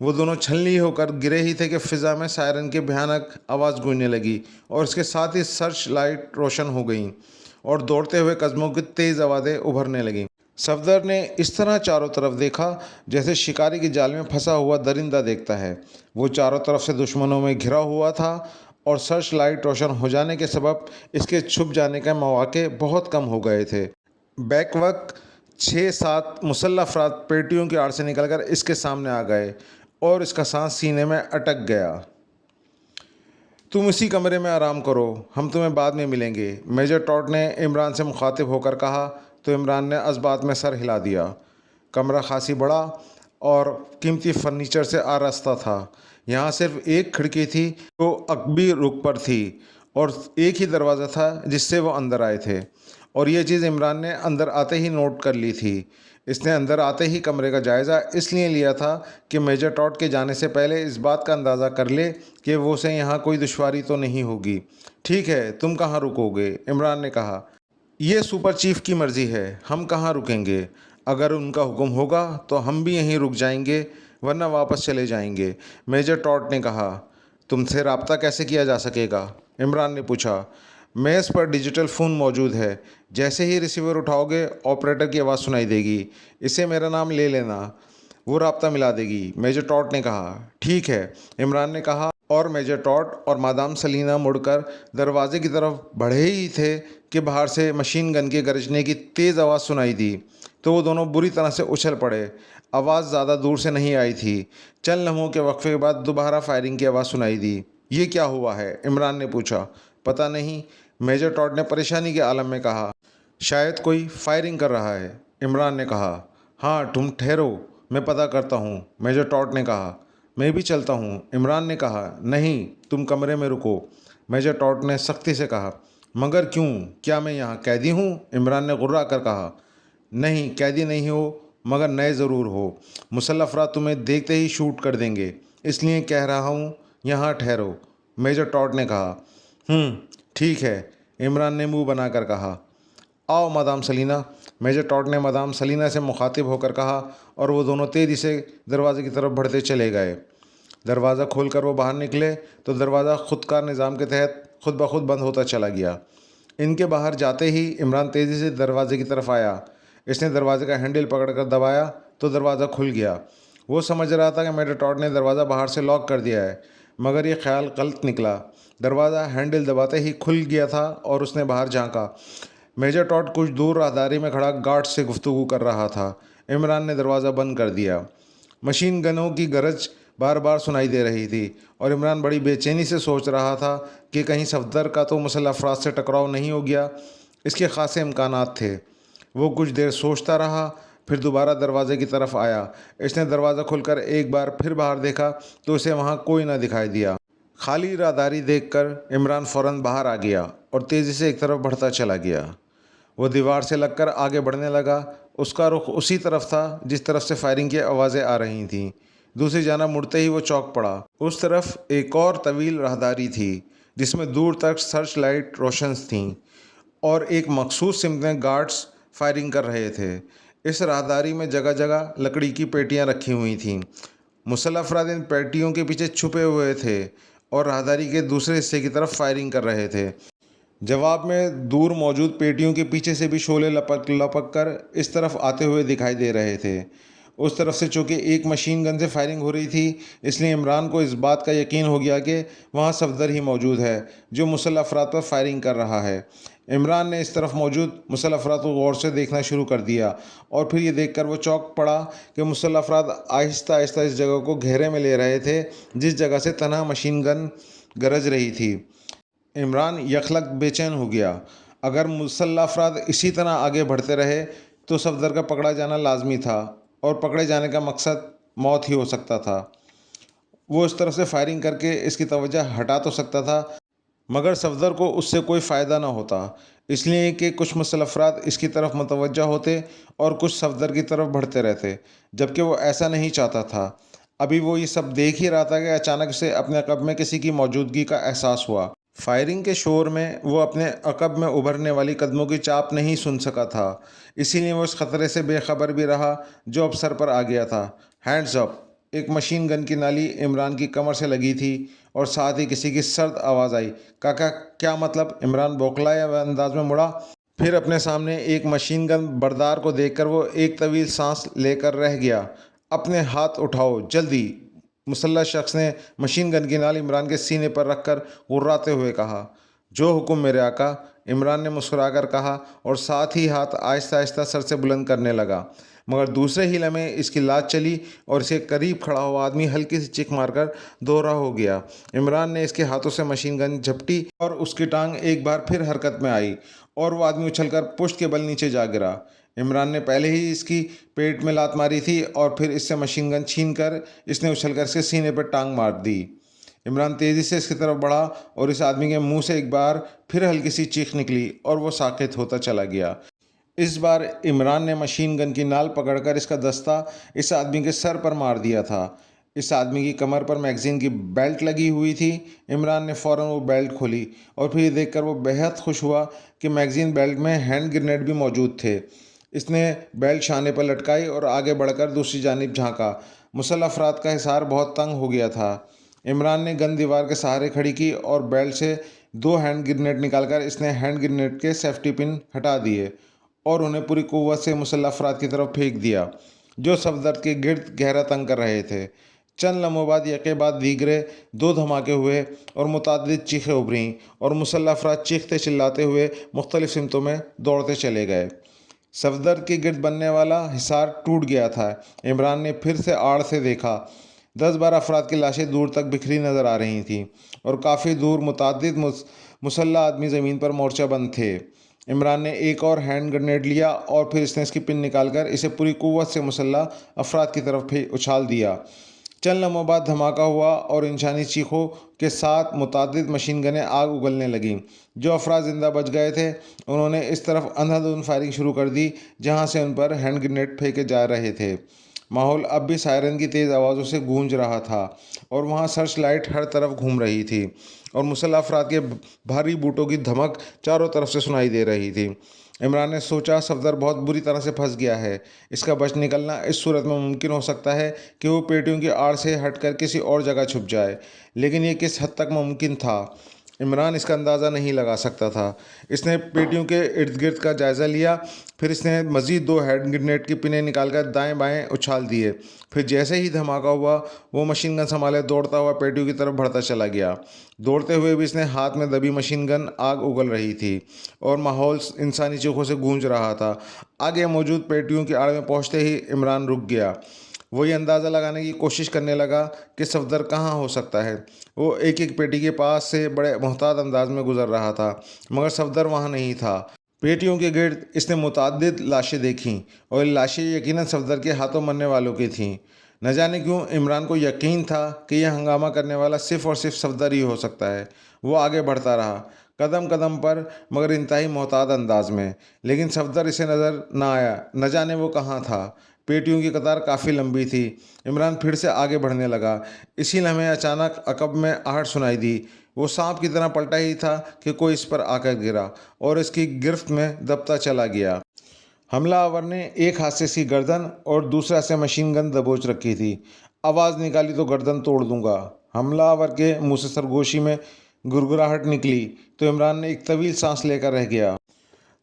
وہ دونوں چھلنی ہو کر گرے ہی تھے کہ فضا میں سائرن کی بھیانک آواز گونجنے لگی اور اس کے ساتھ ہی سرچ لائٹ روشن ہو گئیں اور دوڑتے ہوئے قدموں کی تیز آوازیں ابھرنے لگیں۔ صفدر نے اس طرح چاروں طرف دیکھا جیسے شکاری کی جال میں پھنسا ہوا درندہ دیکھتا ہے۔ وہ چاروں طرف سے دشمنوں میں گھرا ہوا تھا اور سرچ لائٹ روشن ہو جانے کے سبب اس کے چھپ جانے کے مواقع بہت کم ہو گئے تھے۔ بیک وقت 6-7 مسلح افراد پیٹیوں کی آڑ سے نکل کر اس کے سامنے آ گئے اور اس کا سانس سینے میں اٹک گیا۔ تم اسی کمرے میں آرام کرو، ہم تمہیں بعد میں ملیں گے، میجر ٹاڈ نے عمران سے مخاطب ہو کر کہا تو عمران نے اس بات میں سر ہلا دیا۔ کمرہ خاصی بڑا اور قیمتی فرنیچر سے آراستہ تھا۔ یہاں صرف ایک کھڑکی تھی جو عقبی رخ پر تھی اور ایک ہی دروازہ تھا جس سے وہ اندر آئے تھے، اور یہ چیز عمران نے اندر آتے ہی نوٹ کر لی تھی۔ اس نے اندر آتے ہی کمرے کا جائزہ اس لیے لیا تھا کہ میجر ٹاڈ کے جانے سے پہلے اس بات کا اندازہ کر لے کہ وہ اسے یہاں کوئی دشواری تو نہیں ہوگی۔ ٹھیک ہے، تم کہاں رکو گے؟ عمران نے کہا۔ یہ سپر چیف کی مرضی ہے، ہم کہاں رکیں گے؟ اگر ان کا حکم ہوگا تو ہم بھی یہیں رک جائیں گے ورنہ واپس چلے جائیں گے، میجر ٹاڈ نے کہا۔ تم سے رابطہ کیسے کیا جا سکے گا؟ عمران نے پوچھا۔ میز پر ڈیجیٹل فون موجود ہے، جیسے ہی ریسیور اٹھاؤ گے آپریٹر کی آواز سنائی دے گی، اسے میرا نام لے لینا، وہ رابطہ ملا دے گی، میجر ٹاڈ نے کہا۔ ٹھیک ہے، عمران نے کہا، اور میجر ٹاڈ اور مادام سلینا مڑ کر دروازے کی طرف بڑھے ہی تھے کہ باہر سے مشین گن کے گرجنے کی تیز آواز سنائی دی تو وہ دونوں بری طرح سے اچھل پڑے۔ آواز زیادہ دور سے نہیں آئی تھی۔ چند لمحوں کے وقفے کے بعد دوبارہ فائرنگ کی آواز سنائی دی۔ یہ کیا ہوا ہے؟ عمران نے پوچھا۔ پتہ نہیں، میجر ٹاڈ نے پریشانی کے عالم میں کہا۔ شاید کوئی فائرنگ کر رہا ہے، عمران نے کہا۔ ہاں، تم ٹھہرو، میں پتہ کرتا ہوں، میجر ٹاڈ نے کہا۔ میں بھی چلتا ہوں، عمران نے کہا۔ نہیں، تم کمرے میں رکو، میجر ٹاڈ نے سختی سے کہا۔ مگر کیوں؟ کیا میں یہاں قیدی ہوں؟ عمران نے غرا کر کہا۔ نہیں، قیدی نہیں ہو، مگر نئے ضرور ہو۔ مسلح افراد تمہیں دیکھتے ہی شوٹ کر دیں گے، اس لیے کہہ رہا ہوں یہاں ٹھہرو، میجر ٹاڈ نے کہا۔ ٹھیک ہے، عمران نے منہ بنا کر کہا۔ آؤ مادام سلینا، میجر ٹاڈ نے مادام سلینا سے مخاطب ہو کر کہا، اور وہ دونوں تیزی سے دروازے کی طرف بڑھتے چلے گئے۔ دروازہ کھول کر وہ باہر نکلے تو دروازہ خودکار نظام کے تحت خود بخود بند ہوتا چلا گیا۔ ان کے باہر جاتے ہی عمران تیزی سے دروازے کی طرف آیا۔ اس نے دروازے کا ہینڈل پکڑ کر دبایا تو دروازہ کھل گیا۔ وہ سمجھ رہا تھا کہ میجر ٹاڈ نے دروازہ باہر سے لاک کر دیا ہے، مگر یہ خیال غلط نکلا۔ دروازہ ہینڈل دباتے ہی کھل گیا تھا اور اس نے باہر جھانکا۔ میجر ٹاڈ کچھ دور راہداری میں کھڑا گارڈ سے گفتگو کر رہا تھا۔ عمران نے دروازہ بند کر دیا۔ مشین گنوں کی گرج بار بار سنائی دے رہی تھی اور عمران بڑی بے چینی سے سوچ رہا تھا کہ کہیں صفدر کا تو مسلح افراد سے ٹکراؤ نہیں ہو گیا۔ اس کے خاصے امکانات تھے۔ وہ کچھ دیر سوچتا رہا، پھر دوبارہ دروازے کی طرف آیا۔ اس نے دروازہ کھول کر ایک بار پھر باہر دیکھا تو اسے وہاں کوئی نہ دکھائی دیا۔ خالی راہداری دیکھ کر عمران فوراً باہر آ گیا اور تیزی سے ایک طرف بڑھتا چلا گیا۔ وہ دیوار سے لگ کر آگے بڑھنے لگا۔ اس کا رخ اسی طرف تھا جس طرف سے فائرنگ کی آوازیں آ رہی تھیں۔ دوسری جانب مڑتے ہی وہ چونک پڑا۔ اس طرف ایک اور طویل راہداری تھی جس میں دور تک سرچ لائٹ روشن تھیں اور ایک مخصوص سمت میں گارڈز فائرنگ کر رہے تھے۔ اس راہداری میں جگہ جگہ لکڑی کی پیٹیاں رکھی ہوئی تھیں۔ مسلح افراد ان پیٹیوں کے پیچھے چھپے ہوئے تھے اور راہداری کے دوسرے حصے کی طرف فائرنگ کر رہے تھے۔ جواب میں دور موجود پیٹیوں کے پیچھے سے بھی شعلے لپک لپک کر اس طرف آتے ہوئے دکھائی دے رہے تھے۔ اس طرف سے چونکہ ایک مشین گن سے فائرنگ ہو رہی تھی، اس لیے عمران کو اس بات کا یقین ہو گیا کہ وہاں صفدر ہی موجود ہے جو مسلح افراد پر فائرنگ کر رہا ہے۔ عمران نے اس طرف موجود مسلح افراد کو غور سے دیکھنا شروع کر دیا اور پھر یہ دیکھ کر وہ چونک پڑا کہ مسلح افراد آہستہ آہستہ اس جگہ کو گھیرے میں لے رہے تھے جس جگہ سے تنہا مشین گن گرج رہی تھی۔ عمران یکلخت بے چین ہو گیا۔ اگر مسلح افراد اسی طرح آگے بڑھتے رہے تو صفدر کا پکڑا جانا لازمی تھا اور پکڑے جانے کا مقصد موت ہی ہو سکتا تھا۔ وہ اس طرف سے فائرنگ کر کے اس کی توجہ ہٹا تو سکتا تھا، مگر صفدر کو اس سے کوئی فائدہ نہ ہوتا، اس لیے کہ کچھ مسلح افراد اس کی طرف متوجہ ہوتے اور کچھ صفدر کی طرف بڑھتے رہتے، جبکہ وہ ایسا نہیں چاہتا تھا۔ ابھی وہ یہ سب دیکھ ہی رہا تھا کہ اچانک اسے اپنے عقب میں کسی کی موجودگی کا احساس ہوا۔ فائرنگ کے شور میں وہ اپنے عقب میں ابھرنے والی قدموں کی چاپ نہیں سن سکا تھا، اسی لیے وہ اس خطرے سے بے خبر بھی رہا جو اب سر پر آ گیا تھا۔ ہینڈز اپ، ایک مشین گن کی نالی عمران کی کمر سے لگی تھی اور ساتھ ہی کسی کی سرد آواز آئی، کاکا کیا مطلب؟ عمران بوکھلایا ہوا انداز میں مڑا، پھر اپنے سامنے ایک مشین گن بردار کو دیکھ کر وہ ایک طویل سانس لے کر رہ گیا۔ اپنے ہاتھ اٹھاؤ جلدی، مسلح شخص نے مشین گن کی نال عمران کے سینے پر رکھ کر غراتے ہوئے کہا۔ جو حکم میرے آقا، عمران نے مسکرا کر کہا اور ساتھ ہی ہاتھ آہستہ آہستہ سر سے بلند کرنے لگا، مگر دوسرے ہی لمحے اس کی لات چلی اور اسے قریب کھڑا ہوا آدمی ہلکی سی چیخ مار کر دوہرا ہو گیا۔ عمران نے اس کے ہاتھوں سے مشین گن جھپٹی اور اس کی ٹانگ ایک بار پھر حرکت میں آئی اور وہ آدمی اچھل کر پشت کے بل نیچے جا گرا۔ عمران نے پہلے ہی اس کی پیٹ میں لات ماری تھی اور پھر اس سے مشین گن چھین کر اس نے اچھل کر اس کے سینے پر ٹانگ مار دی۔ عمران تیزی سے اس کی طرف بڑھا اور اس آدمی کے منہ سے ایک بار پھر ہلکی سی چیخ نکلی اور وہ ساکت ہوتا چلا گیا۔ اس بار عمران نے مشین گن کی نال پکڑ کر اس کا دستہ اس آدمی کے سر پر مار دیا تھا۔ اس آدمی کی کمر پر میگزین کی بیلٹ لگی ہوئی تھی۔ عمران نے فوراً وہ بیلٹ کھولی اور پھر یہ دیکھ کر وہ بہت خوش ہوا کہ میگزین بیلٹ میں ہینڈ گرینیڈ بھی موجود تھے۔ اس نے بیلٹ شانے پر لٹکائی اور آگے بڑھ کر دوسری جانب جھانکا۔ مسلح افراد کا حصار بہت تنگ ہو گیا تھا۔ عمران نے گن دیوار کے سہارے کھڑی کی اور بیلٹ سے 2 ہینڈ گرینیڈ نکال کر اس نے ہینڈ گرینیڈ کے سیفٹی پن ہٹا دیے اور انہیں پوری قوت سے مسلح افراد کی طرف پھینک دیا جو صفدر کے گرد گہرا تنگ کر رہے تھے۔ چند لمحوں بعد یکے بعد دیگرے 2 دھماکے ہوئے اور متعدد چیخیں ابھریں اور مسلح افراد چیختے چلاتے ہوئے مختلف سمتوں میں دوڑتے چلے گئے۔ صفدر کے گرد بننے والا حصار ٹوٹ گیا تھا۔ عمران نے پھر سے آڑ سے دیکھا۔ 10-12 افراد کی لاشیں دور تک بکھری نظر آ رہی تھیں اور کافی دور متعدد مسلح آدمی زمین پر مورچہ بند تھے۔ عمران نے ایک اور ہینڈ گرینیڈ لیا اور پھر اس نے اس کی پن نکال کر اسے پوری قوت سے مسلح افراد کی طرف اچھال دیا۔ چند لمحوں بعد دھماکہ ہوا اور انسانی چیخوں کے ساتھ متعدد مشین گنیں آگ اگلنے لگیں۔ جو افراد زندہ بچ گئے تھے انہوں نے اس طرف اندھا دھند فائرنگ شروع کر دی جہاں سے ان پر ہینڈ گرینیڈ پھینکے جا رہے تھے۔ ماحول اب بھی سائرن کی تیز آوازوں سے گونج رہا تھا اور وہاں سرچ لائٹ ہر طرف گھوم رہی تھی اور مسلح افراد کے بھاری بوٹوں کی دھمک چاروں طرف سے سنائی دے رہی تھی۔ عمران نے سوچا صفدر بہت بری طرح سے پھنس گیا ہے۔ اس کا بچ نکلنا اس صورت میں ممکن ہو سکتا ہے کہ وہ پیٹیوں کی آڑ سے ہٹ کر کسی اور جگہ چھپ جائے، لیکن یہ کس حد تک ممکن تھا عمران اس کا اندازہ نہیں لگا سکتا تھا۔ اس نے پیٹیوں کے ارد گرد کا جائزہ لیا، پھر اس نے مزید 2 ہینڈ گرینیڈ کی پنیں نکال کر دائیں بائیں اچھال دیے۔ پھر جیسے ہی دھماکہ ہوا وہ مشین گن سنبھالے دوڑتا ہوا پیٹیوں کی طرف بڑھتا چلا گیا۔ دوڑتے ہوئے بھی اس نے ہاتھ میں دبی مشین گن آگ اگل رہی تھی اور ماحول انسانی چیخوں سے گونج رہا تھا۔ آگے موجود پیٹیوں کی آڑ میں پہنچتے ہی عمران رک گیا۔ وہ یہ اندازہ لگانے کی کوشش کرنے لگا کہ صفدر کہاں ہو سکتا ہے۔ وہ ایک ایک پیٹی کے پاس سے بڑے محتاط انداز میں گزر رہا تھا مگر صفدر وہاں نہیں تھا۔ پیٹیوں کے گرد اس نے متعدد لاشیں دیکھیں اور یہ لاشیں یقیناً صفدر کے ہاتھوں مرنے والوں کی تھیں۔ نہ جانے کیوں عمران کو یقین تھا کہ یہ ہنگامہ کرنے والا صرف اور صرف صفدر ہی ہو سکتا ہے۔ وہ آگے بڑھتا رہا قدم قدم پر مگر انتہائی محتاط انداز میں، لیکن صفدر اسے نظر نہ آیا۔ نہ جانے وہ کہاں تھا۔ پیٹیوں کی قطار کافی لمبی تھی۔ عمران پھر سے آگے بڑھنے لگا۔ اسی لمحے اچانک عقب میں آہٹ سنائی دی۔ وہ سانپ کی طرح پلٹا ہی تھا کہ کوئی اس پر آ کر گرا اور اس کی گرفت میں دبتا چلا گیا۔ حملہ آور نے ایک ہاتھ سے اس کی گردن اور دوسرے ہاتھ سے مشین گن دبوچ رکھی تھی۔ آواز نکالی تو گردن توڑ دوں گا۔ حملہ آور کے منہ سے سرگوشی میں گرگراہٹ نکلی تو عمران نے ایک طویل سانس لے کر رہ گیا۔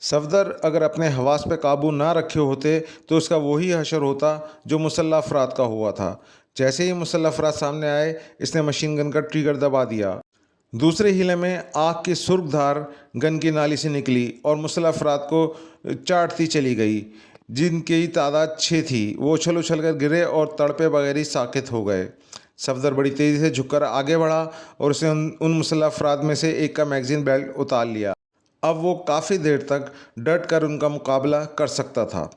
صفدر اگر اپنے حواس پہ قابو نہ رکھے ہوتے تو اس کا وہی حشر ہوتا جو مسلح افراد کا ہوا تھا۔ جیسے ہی مسلح افراد سامنے آئے اس نے مشین گن کا ٹریگر دبا دیا۔ دوسرے ہی لمحے آگ کی سرخ دھار گن کی نالی سے نکلی اور مسلح افراد کو چاٹتی چلی گئی جن کی تعداد 6 تھی۔ وہ اچھل اچھل کر گرے اور تڑپے بغیر ہی ساکت ہو گئے۔ صفدر بڑی تیزی سے جھک کر آگے بڑھا اور اس نے ان مسلح افراد میں سے ایک کا میگزین بیلٹ اتار لیا۔ اب وہ کافی دیر تک ڈٹ کر ان کا مقابلہ کر سکتا تھا۔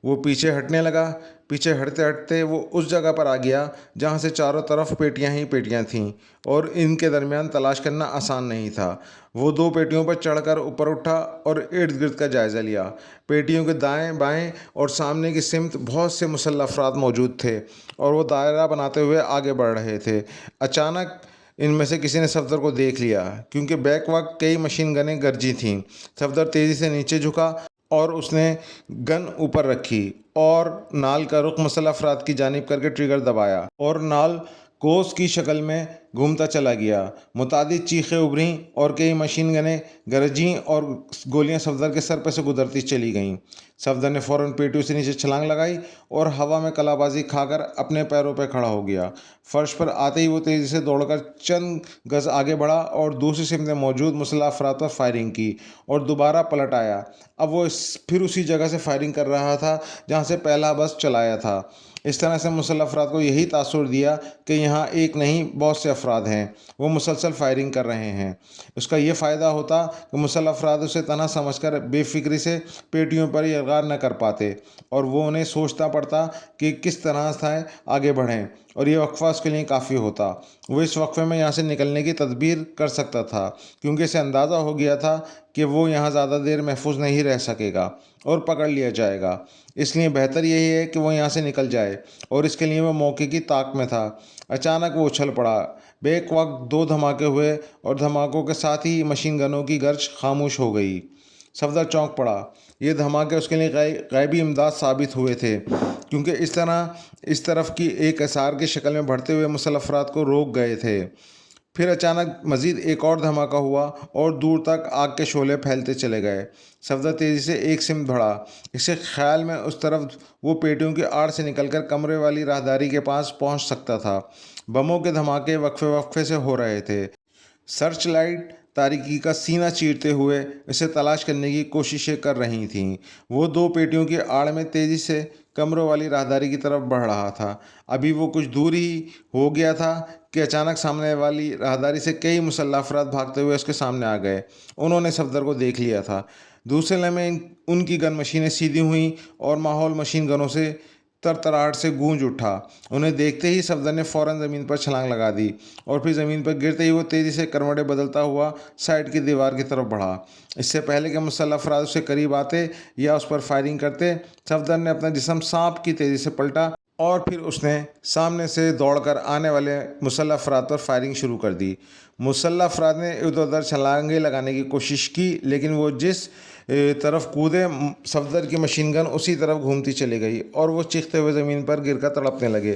وہ پیچھے ہٹنے لگا۔ پیچھے ہٹتے ہٹتے وہ اس جگہ پر آ گیا جہاں سے چاروں طرف پیٹیاں ہی پیٹیاں تھیں اور ان کے درمیان تلاش کرنا آسان نہیں تھا۔ وہ 2 پیٹیوں پر چڑھ کر اوپر اٹھا اور ارد گرد کا جائزہ لیا۔ پیٹیوں کے دائیں بائیں اور سامنے کی سمت بہت سے مسلح افراد موجود تھے اور وہ دائرہ بناتے ہوئے آگے بڑھ رہے تھے۔ اچانک ان میں سے کسی نے صفدر کو دیکھ لیا کیونکہ بیک وقت کئی مشین گنیں گرجی تھیں۔ صفدر تیزی سے نیچے جھکا اور اس نے گن اوپر رکھی اور نال کا رخ مسلح افراد کی جانب کر کے ٹریگر دبایا اور نال کوس کی شکل میں گھومتا چلا گیا۔ متعدد چیخیں ابھریں اور کئی مشین گنیں گرجیں اور گولیاں صفدر کے سر پہ سے گزرتی چلی گئیں۔ صفدر نے فوراً پیٹیوں سے نیچے چھلانگ لگائی اور ہوا میں کلا بازی کھا کر اپنے پیروں پہ کھڑا ہو گیا۔ فرش پر آتے ہی وہ تیزی سے دوڑ کر چند گز آگے بڑھا اور دوسری سمت میں موجود مسلح افراد پر فائرنگ کی اور دوبارہ پلٹ آیا۔ اب وہ پھر اسی جگہ سے فائرنگ کر رہا تھا جہاں سے پہلا بس چلایا تھا۔ اس طرح سے مسلح افراد کو یہی تاثر دیا کہ یہاں ایک نہیں بہت سے افراد ہیں، وہ مسلسل فائرنگ کر رہے ہیں۔ اس کا یہ فائدہ ہوتا کہ مسلح افراد اسے تنہا سمجھ کر بے فکری سے پیٹیوں پر یلغار نہ کر پاتے اور وہ انہیں سوچنا پڑتا کہ کس طرح سے آگے بڑھیں، اور یہ وقفہ اس کے لیے کافی ہوتا۔ وہ اس وقفے میں یہاں سے نکلنے کی تدبیر کر سکتا تھا کیونکہ اسے اندازہ ہو گیا تھا کہ وہ یہاں زیادہ دیر محفوظ نہیں رہ سکے گا اور پکڑ لیا جائے گا۔ اس لیے بہتر یہی ہے کہ وہ یہاں سے نکل جائے، اور اس کے لیے وہ موقع کی طاق میں تھا۔ اچانک وہ اچھل پڑا۔ بیک وقت دو دھماکے ہوئے اور دھماکوں کے ساتھ ہی مشین گنوں کی گرج خاموش ہو گئی۔ صفدر چونک پڑا۔ یہ دھماکے اس کے لیے غیبی امداد ثابت ہوئے تھے کیونکہ اس طرح اس طرف کی ایک اثار کی شکل میں بڑھتے ہوئے مسلح افراد کو روک گئے تھے۔ پھر اچانک مزید ایک اور دھماکہ ہوا اور دور تک آگ کے شعلے پھیلتے چلے گئے۔ صفدر تیزی سے ایک سمت بڑھا۔ اس کے خیال میں اس طرف وہ پیٹیوں کی آڑ سے نکل کر کمرے والی راہداری کے پاس پہنچ سکتا تھا۔ بموں کے دھماکے وقفے وقفے سے ہو رہے تھے۔ سرچ لائٹ تاریکی کا سینہ چیرتے ہوئے اسے تلاش کرنے کی کوششیں کر رہی تھیں۔ وہ دو پیٹیوں کی آڑ میں تیزی سے کمروں والی راہداری کی طرف بڑھ رہا تھا۔ ابھی وہ کچھ دور ہی ہو گیا تھا کہ اچانک سامنے والی راہداری سے کئی مسلح افراد بھاگتے ہوئے اس کے سامنے آ گئے۔ انہوں نے صفدر کو دیکھ لیا تھا۔ دوسرے لمحے ان کی گن مشینیں سیدھی ہوئیں اور ماحول مشین گنوں سے ترتراہٹ سے گونج اٹھا۔ انہیں دیکھتے ہی صفدر نے فوراً زمین پر چھلانگ لگا دی اور پھر زمین پر گرتے ہی وہ تیزی سے کروٹیں بدلتا ہوا سائڈ کی دیوار کی طرف بڑھا۔ اس سے پہلے کہ مسلح افراد اس کے قریب آتے یا اس پر فائرنگ کرتے، صفدر نے اپنا جسم سانپ کی تیزی سے پلٹا اور پھر اس نے سامنے سے دوڑ کر آنے والے مسلح افراد پر فائرنگ شروع کر دی۔ مسلح افراد نے ادھر ادھر چھلانگیں لگانے کی کوشش کی، لیکن وہ جس طرف کودے صفدر کی مشین گن اسی طرف گھومتی چلی گئی اور وہ چیختے ہوئے زمین پر گر کر تڑپنے لگے۔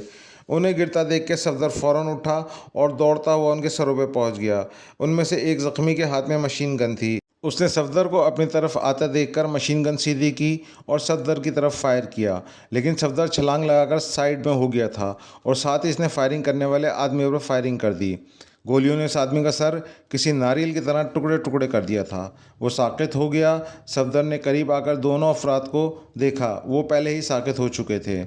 انہیں گرتا دیکھ کے صفدر فوراً اٹھا اور دوڑتا ہوا ان کے سروں پہ پہنچ گیا۔ ان میں سے ایک زخمی کے ہاتھ میں مشین گن تھی۔ اس نے صفدر کو اپنی طرف آتا دیکھ کر مشین گن سیدھی کی اور صفدر کی طرف فائر کیا، لیکن صفدر چھلانگ لگا کر سائیڈ میں ہو گیا تھا اور ساتھ ہی اس نے فائرنگ کرنے والے آدمی پر فائرنگ کر دی۔ گولیوں نے اس آدمی کا سر کسی ناریل کی طرح ٹکڑے ٹکڑے کر دیا تھا۔ وہ ساکت ہو گیا۔ صفدر نے قریب آ کر دونوں افراد کو دیکھا، وہ پہلے ہی ساکت ہو چکے تھے۔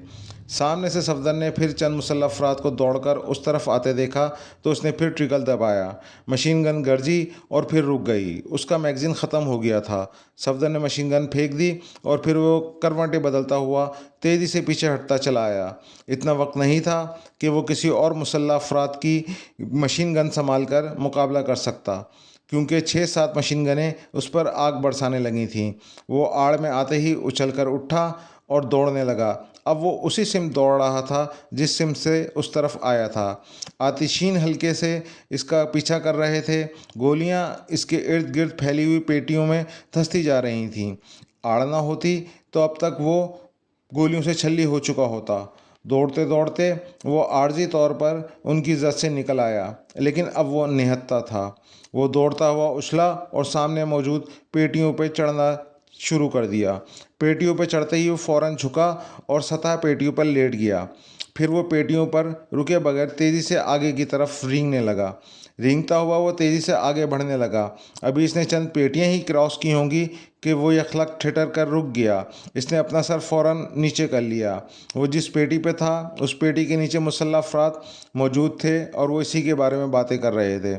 سامنے سے صفدر نے پھر چند مسلح افراد کو دوڑ کر اس طرف آتے دیکھا تو اس نے پھر ٹریگر دبایا۔ مشین گن گرجی اور پھر رک گئی۔ اس کا میگزین ختم ہو گیا تھا۔ صفدر نے مشین گن پھینک دی اور پھر وہ کروٹیں بدلتا ہوا تیزی سے پیچھے ہٹتا چلا آیا۔ اتنا وقت نہیں تھا کہ وہ کسی اور مسلح افراد کی مشین گن سنبھال کر مقابلہ کر سکتا، کیونکہ 6-7 مشین گنیں اس پر آگ برسانے لگی تھیں۔ وہ آڑ میں آتے ہی اچھل کر اٹھا اور دوڑنے لگا۔ اب وہ اسی سمت دوڑ رہا تھا جس سمت سے اس طرف آیا تھا۔ آتشین حلقے سے اس کا پیچھا کر رہے تھے۔ گولیاں اس کے ارد گرد پھیلی ہوئی پیٹیوں میں دھنستی جا رہی تھیں۔ آڑ نہ ہوتی تو اب تک وہ گولیوں سے چھلنی ہو چکا ہوتا۔ دوڑتے دوڑتے وہ عارضی طور پر ان کی زد سے نکل آیا، لیکن اب وہ نہتتا تھا۔ وہ دوڑتا ہوا اچھلا اور سامنے موجود پیٹیوں پہ چڑھنا شروع کر دیا۔ پیٹیوں پہ چڑھتے ہی وہ فوراً جھکا اور سطح پیٹیوں پر لیٹ گیا۔ پھر وہ پیٹیوں پر رکے بغیر تیزی سے آگے کی طرف رینگنے لگا۔ رینگتا ہوا وہ تیزی سے آگے بڑھنے لگا۔ ابھی اس نے چند پیٹیاں ہی کراس کی ہوں گی کہ وہ یکلخت ٹھٹر کر رک گیا۔ اس نے اپنا سر فوراً نیچے کر لیا۔ وہ جس پیٹی پہ تھا اس پیٹی کے نیچے مسلح افراد موجود تھے اور وہ اسی کے بارے میں باتیں کر رہے تھے۔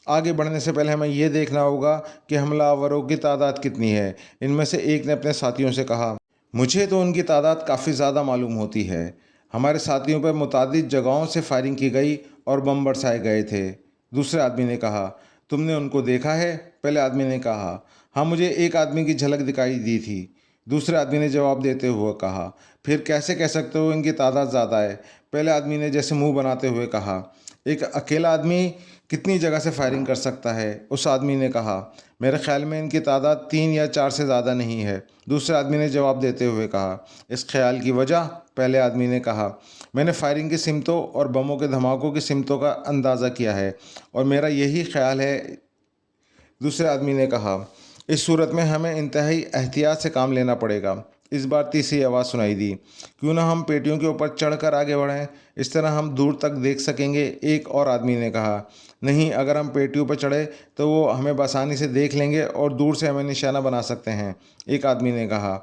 آگے بڑھنے سے پہلے ہمیں یہ دیکھنا ہوگا کہ حملہ آوروں کی تعداد کتنی ہے، ان میں سے ایک نے اپنے ساتھیوں سے کہا۔ مجھے تو ان کی تعداد کافی زیادہ معلوم ہوتی ہے۔ ہمارے ساتھیوں پر متعدد جگہوں سے فائرنگ کی گئی اور بم برسائے گئے تھے۔ دوسرے آدمی نے کہا۔ تم نے ان کو دیکھا ہے؟ پہلے آدمی نے کہا۔ ہاں، مجھے ایک آدمی کی جھلک دکھائی دی تھی، دوسرے آدمی نے جواب دیتے ہوئے کہا۔ پھر کیسے کہہ سکتے ہو ان کی تعداد زیادہ ہے؟ پہلے آدمی نے جیسے منہ بناتے ہوئے کہا۔ ایک اکیلا آدمی کتنی جگہ سے فائرنگ کر سکتا ہے؟ اس آدمی نے کہا، میرے خیال میں ان کی تعداد 3 یا 4 سے زیادہ نہیں ہے، دوسرے آدمی نے جواب دیتے ہوئے کہا۔ اس خیال کی وجہ؟ پہلے آدمی نے کہا، میں نے فائرنگ کی سمتوں اور بموں کے دھماکوں کی سمتوں کا اندازہ کیا ہے اور میرا یہی خیال ہے۔ دوسرے آدمی نے کہا، اس صورت میں ہمیں انتہائی احتیاط سے کام لینا پڑے گا۔ اس بار تیسری آواز سنائی دی، کیوں نہ ہم پیٹیوں کے اوپر چڑھ کر آگے بڑھیں، اس طرح ہم دور تک دیکھ سکیں گے۔ ایک اور آدمی نے کہا، نہیں، اگر ہم پیٹیوں پر چڑھے تو وہ ہمیں بآسانی سے دیکھ لیں گے اور دور سے ہمیں نشانہ بنا سکتے ہیں۔ ایک آدمی نے کہا،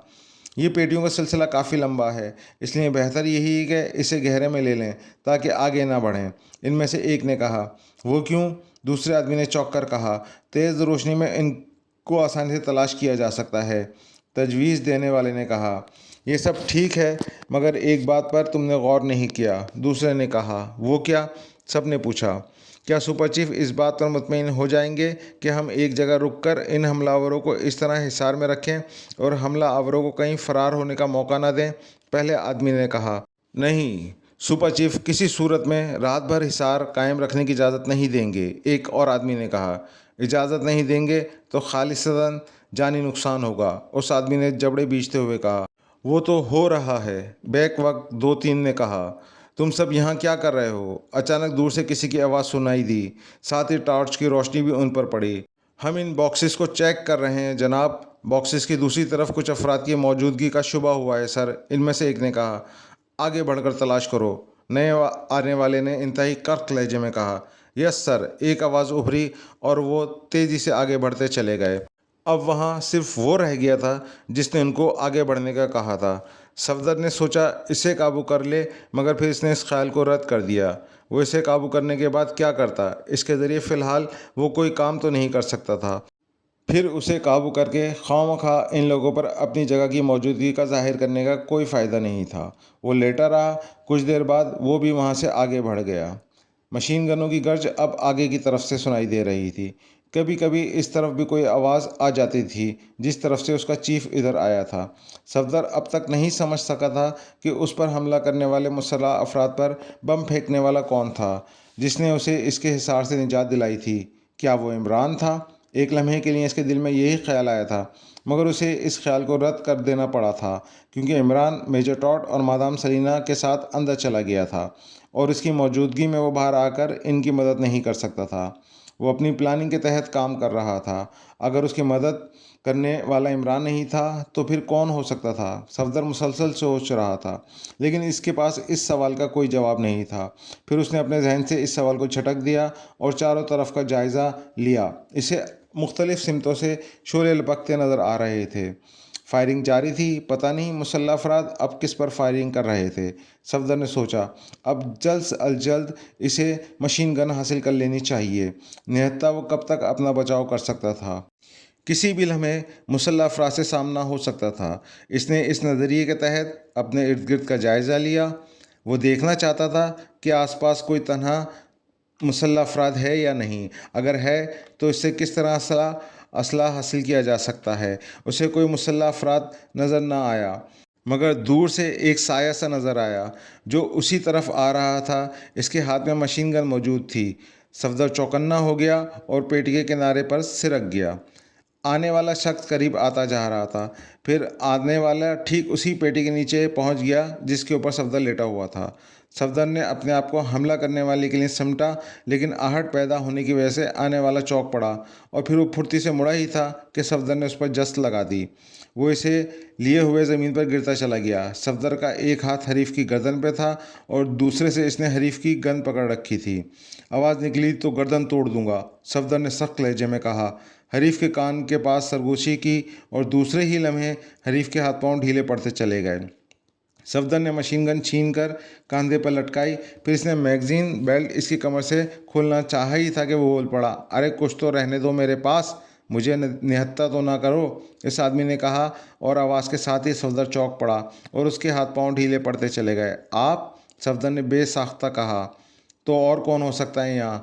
یہ پیٹیوں کا سلسلہ کافی لمبا ہے، اس لیے بہتر یہی ہے کہ اسے گہرے میں لے لیں تاکہ آگے نہ بڑھیں۔ ان میں سے ایک نے کہا، وہ کیوں؟ دوسرے آدمی نے چونک کر کہا، تیز روشنی میں ان کو آسانی سے تلاش کیا جا سکتا ہے۔ تجویز دینے والے نے کہا، یہ سب ٹھیک ہے، مگر ایک بات پر تم نے غور نہیں کیا۔ دوسرے نے کہا، وہ کیا؟ سب نے پوچھا، کیا سپر چیف اس بات پر مطمئن ہو جائیں گے کہ ہم ایک جگہ رک کر ان حملہ آوروں کو اس طرح حصار میں رکھیں اور حملہ آوروں کو کہیں فرار ہونے کا موقع نہ دیں؟ پہلے آدمی نے کہا، نہیں، سپر چیف کسی صورت میں رات بھر حصار قائم رکھنے کی اجازت نہیں دیں گے۔ ایک اور آدمی نے کہا، اجازت نہیں دیں گے تو خالصتاً جانی نقصان ہوگا۔ اس آدمی نے جبڑے بیچتے ہوئے کہا، وہ تو ہو رہا ہے۔ بیک وقت دو تین نے کہا، تم سب یہاں کیا کر رہے ہو؟ اچانک دور سے کسی کی آواز سنائی دی، ساتھ ہی ٹارچ کی روشنی بھی ان پر پڑی۔ ہم ان باکسز کو چیک کر رہے ہیں جناب۔ باکسز کی دوسری طرف کچھ افراد کی موجودگی کا شبہ ہوا ہے سر، ان میں سے ایک نے کہا۔ آگے بڑھ کر تلاش کرو، نئے آنے والے نے انتہائی کرخت لہجے میں کہا۔ یس سر، ایک آواز ابھری اور وہ تیزی سے آگے بڑھتے چلے گئے۔ اب وہاں صرف وہ رہ گیا تھا جس نے ان کو آگے بڑھنے کا کہا تھا۔ صفدر نے سوچا اسے قابو کر لے، مگر پھر اس نے اس خیال کو رد کر دیا۔ وہ اسے قابو کرنے کے بعد کیا کرتا؟ اس کے ذریعے فی الحال وہ کوئی کام تو نہیں کر سکتا تھا۔ پھر اسے قابو کر کے خواہ ان لوگوں پر اپنی جگہ کی موجودگی کا ظاہر کرنے کا کوئی فائدہ نہیں تھا۔ وہ لیٹا رہا۔ کچھ دیر بعد وہ بھی وہاں سے آگے بڑھ گیا۔ مشین گنوں کی گرج اب آگے کی طرف سے سنائی دے رہی تھی۔ کبھی کبھی اس طرف بھی کوئی آواز آ جاتی تھی جس طرف سے اس کا چیف ادھر آیا تھا۔ صفدر اب تک نہیں سمجھ سکا تھا کہ اس پر حملہ کرنے والے مسلح افراد پر بم پھینکنے والا کون تھا جس نے اسے اس کے حصار سے نجات دلائی تھی۔ کیا وہ عمران تھا؟ ایک لمحے کے لیے اس کے دل میں یہی خیال آیا تھا، مگر اسے اس خیال کو رد کر دینا پڑا تھا کیونکہ عمران میجر ٹاٹ اور مادام سلینا کے ساتھ اندر چلا گیا تھا اور اس کی موجودگی میں وہ باہر آ کر ان کی مدد نہیں کر سکتا تھا۔ وہ اپنی پلاننگ کے تحت کام کر رہا تھا۔ اگر اس کی مدد کرنے والا عمران نہیں تھا تو پھر کون ہو سکتا تھا؟ صفدر مسلسل سوچ رہا تھا، لیکن اس کے پاس اس سوال کا کوئی جواب نہیں تھا۔ پھر اس نے اپنے ذہن سے اس سوال کو جھٹک دیا اور چاروں طرف کا جائزہ لیا۔ اسے مختلف سمتوں سے شعلے لپکتے نظر آ رہے تھے۔ فائرنگ جاری تھی۔ پتہ نہیں مسلح افراد اب کس پر فائرنگ کر رہے تھے۔ صفدر نے سوچا، اب جلد از جلد اسے مشین گن حاصل کر لینی چاہیے، نہایت وہ کب تک اپنا بچاؤ کر سکتا تھا؟ کسی بھی لمحے مسلح افراد سے سامنا ہو سکتا تھا۔ اس نے اس نظریے کے تحت اپنے ارد گرد کا جائزہ لیا۔ وہ دیکھنا چاہتا تھا کہ آس پاس کوئی تنہا مسلح افراد ہے یا نہیں۔ اگر ہے تو اس سے کس طرح اسلحہ حاصل کیا جا سکتا ہے۔ اسے کوئی مسلح افراد نظر نہ آیا، مگر دور سے ایک سایہ سا نظر آیا جو اسی طرف آ رہا تھا۔ اس کے ہاتھ میں مشین گن موجود تھی۔ صفدر چوکنا ہو گیا اور پیٹی کے کنارے پر سرک گیا۔ آنے والا شخص قریب آتا جا رہا تھا، پھر آنے والا ٹھیک اسی پیٹی کے نیچے پہنچ گیا جس کے اوپر صفدر لیٹا ہوا تھا۔ صفدر نے اپنے آپ کو حملہ کرنے والے کے لیے سمٹا، لیکن آہٹ پیدا ہونے کی وجہ سے آنے والا چونک پڑا اور پھر وہ پھرتی سے مڑا ہی تھا کہ صفدر نے اس پر جست لگا دی۔ وہ اسے لیے ہوئے زمین پر گرتا چلا گیا۔ صفدر کا ایک ہاتھ حریف کی گردن پہ تھا اور دوسرے سے اس نے حریف کی گن پکڑ رکھی تھی۔ آواز نکلی تو گردن توڑ دوں گا، صفدر نے سخت لہجے میں کہا۔ حریف کے کان کے پاس سرگوشی کی اور دوسرے ہی لمحے حریف کے ہاتھ پاؤں ڈھیلے پڑتے چلے گئے۔ صفدر نے مشین گن چھین کر کاندھے پر لٹکائی، پھر اس نے میگزین بیلٹ اس کی کمر سے کھولنا چاہا ہی تھا کہ وہ بول پڑا، ارے کچھ تو رہنے دو میرے پاس، مجھے نہتہ تو نہ کرو، اس آدمی نے کہا، اور آواز کے ساتھ ہی صفدر چونک پڑا اور اس کے ہاتھ پاؤں ڈھیلے پڑتے چلے گئے۔ آپ؟ صفدر نے بے ساختہ کہا، تو اور کون ہو سکتا ہے یہاں؟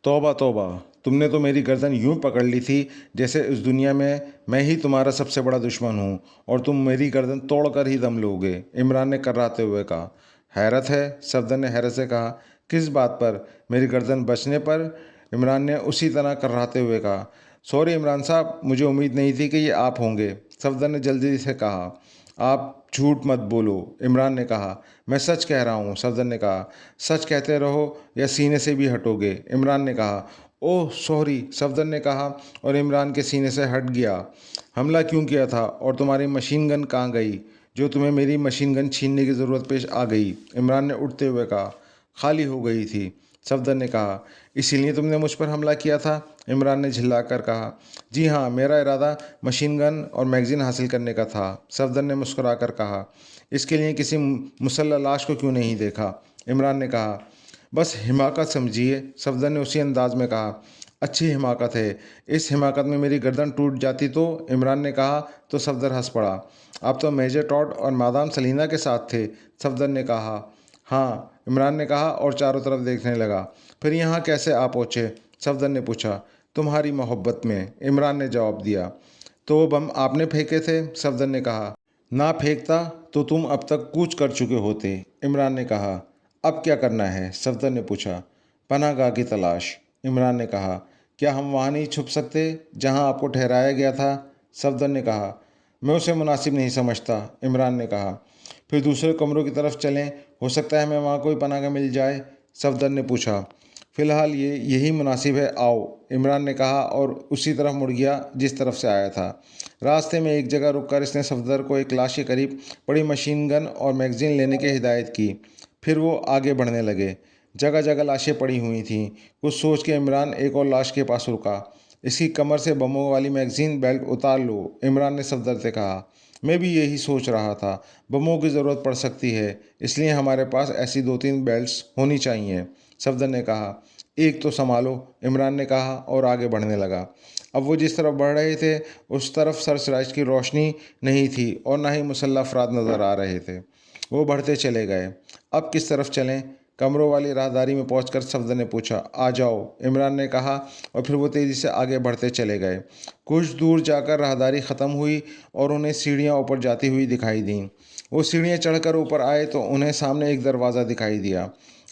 توبہ توبہ، تم نے تو میری گردن یوں پکڑ لی تھی جیسے اس دنیا میں ہی تمہارا سب سے بڑا دشمن ہوں اور تم میری گردن توڑ کر ہی دم لو گے، عمران نے کراتے ہوئے کہا۔ حیرت ہے، صفدر نے حیرت سے کہا، کس بات پر؟ میری گردن بچنے پر؟ عمران نے اسی طرح کرراتے ہوئے کہا۔ سوری عمران صاحب، مجھے امید نہیں تھی کہ یہ آپ ہوں گے، صفدر نے جلدی سے کہا۔ آپ جھوٹ مت بولو، عمران نے کہا۔ میں سچ کہہ رہا ہوں، صفدر نے کہا۔ سچ کہتے رہو یا سینے سے بھی ہٹو گے، عمران نے کہا۔ اوہ سوری، صفدر نے کہا اور عمران کے سینے سے ہٹ گیا۔ حملہ کیوں کیا تھا اور تمہاری مشین گن کہاں گئی جو تمہیں میری مشین گن چھیننے کی ضرورت پیش آ گئی؟ عمران نے اٹھتے ہوئے کہا۔ خالی ہو گئی تھی، صفدر نے کہا۔ اسی لیے تم نے مجھ پر حملہ کیا تھا؟ عمران نے جھلا کر کہا۔ جی ہاں، میرا ارادہ مشین گن اور میگزین حاصل کرنے کا تھا، صفدر نے مسکرا کر کہا۔ اس کے لیے کسی مسلح لاش کو کیوں نہیں دیکھا؟ عمران نے کہا۔ بس حماقت سمجھیے، صفدر نے اسی انداز میں کہا۔ اچھی حماقت ہے، اس حماقت میں میری گردن ٹوٹ جاتی تو، عمران نے کہا تو صفدر ہنس پڑا۔ آپ تو میجر ٹاڈ اور مادام سلینا کے ساتھ تھے، صفدر نے کہا۔ ہاں، عمران نے کہا اور چاروں طرف دیکھنے لگا۔ پھر یہاں کیسے آ پہنچے؟ صفدر نے پوچھا۔ تمہاری محبت میں، عمران نے جواب دیا۔ تو وہ بم آپ نے پھینکے تھے؟ صفدر نے کہا۔ نہ پھینکتا تو تم اب تک کوچ کر چکے ہوتے، عمران نے کہا۔ اب کیا کرنا ہے؟ صفدر نے پوچھا۔ پناہ گاہ کی تلاش، عمران نے کہا۔ کیا ہم وہاں نہیں چھپ سکتے جہاں آپ کو ٹھہرایا گیا تھا؟ صفدر نے کہا۔ میں اسے مناسب نہیں سمجھتا، عمران نے کہا۔ پھر دوسرے کمروں کی طرف چلیں، ہو سکتا ہے ہمیں وہاں کوئی پناہ گاہ مل جائے، صفدر نے پوچھا۔ فی الحال یہی مناسب ہے، آؤ، عمران نے کہا اور اسی طرف مڑ گیا جس طرف سے آیا تھا۔ راستے میں ایک جگہ رک کر اس نے صفدر کو ایک لاش کے قریب پڑی مشین گن اور میگزین لینے کی ہدایت کی۔ پھر وہ آگے بڑھنے لگے۔ جگہ جگہ لاشیں پڑی ہوئی تھیں۔ کچھ سوچ کے عمران ایک اور لاش کے پاس رکا۔ اس کی کمر سے بموں والی میگزین بیلٹ اتار لو، عمران نے صفدر سے کہا۔ میں بھی یہی سوچ رہا تھا، بموں کی ضرورت پڑ سکتی ہے، اس لیے ہمارے پاس ایسی 2-3 بیلٹس ہونی چاہیے، صفدر نے کہا۔ ایک تو سنبھالو، عمران نے کہا اور آگے بڑھنے لگا۔ اب وہ جس طرف بڑھ رہے تھے اس طرف سرچ لائٹ کی روشنی نہیں تھی اور نہ ہی مسلح افراد نظر آ رہے تھے۔ وہ بڑھتے چلے گئے۔ اب کس طرف چلیں؟ کمروں والی راہداری میں پہنچ کر صفدر نے پوچھا۔ آ جاؤ، عمران نے کہا اور پھر وہ تیزی سے آگے بڑھتے چلے گئے۔ کچھ دور جا کر راہداری ختم ہوئی اور انہیں سیڑھیاں اوپر جاتی ہوئی دکھائی دیں۔ وہ سیڑھیاں چڑھ کر اوپر آئے تو انہیں سامنے ایک دروازہ دکھائی دیا۔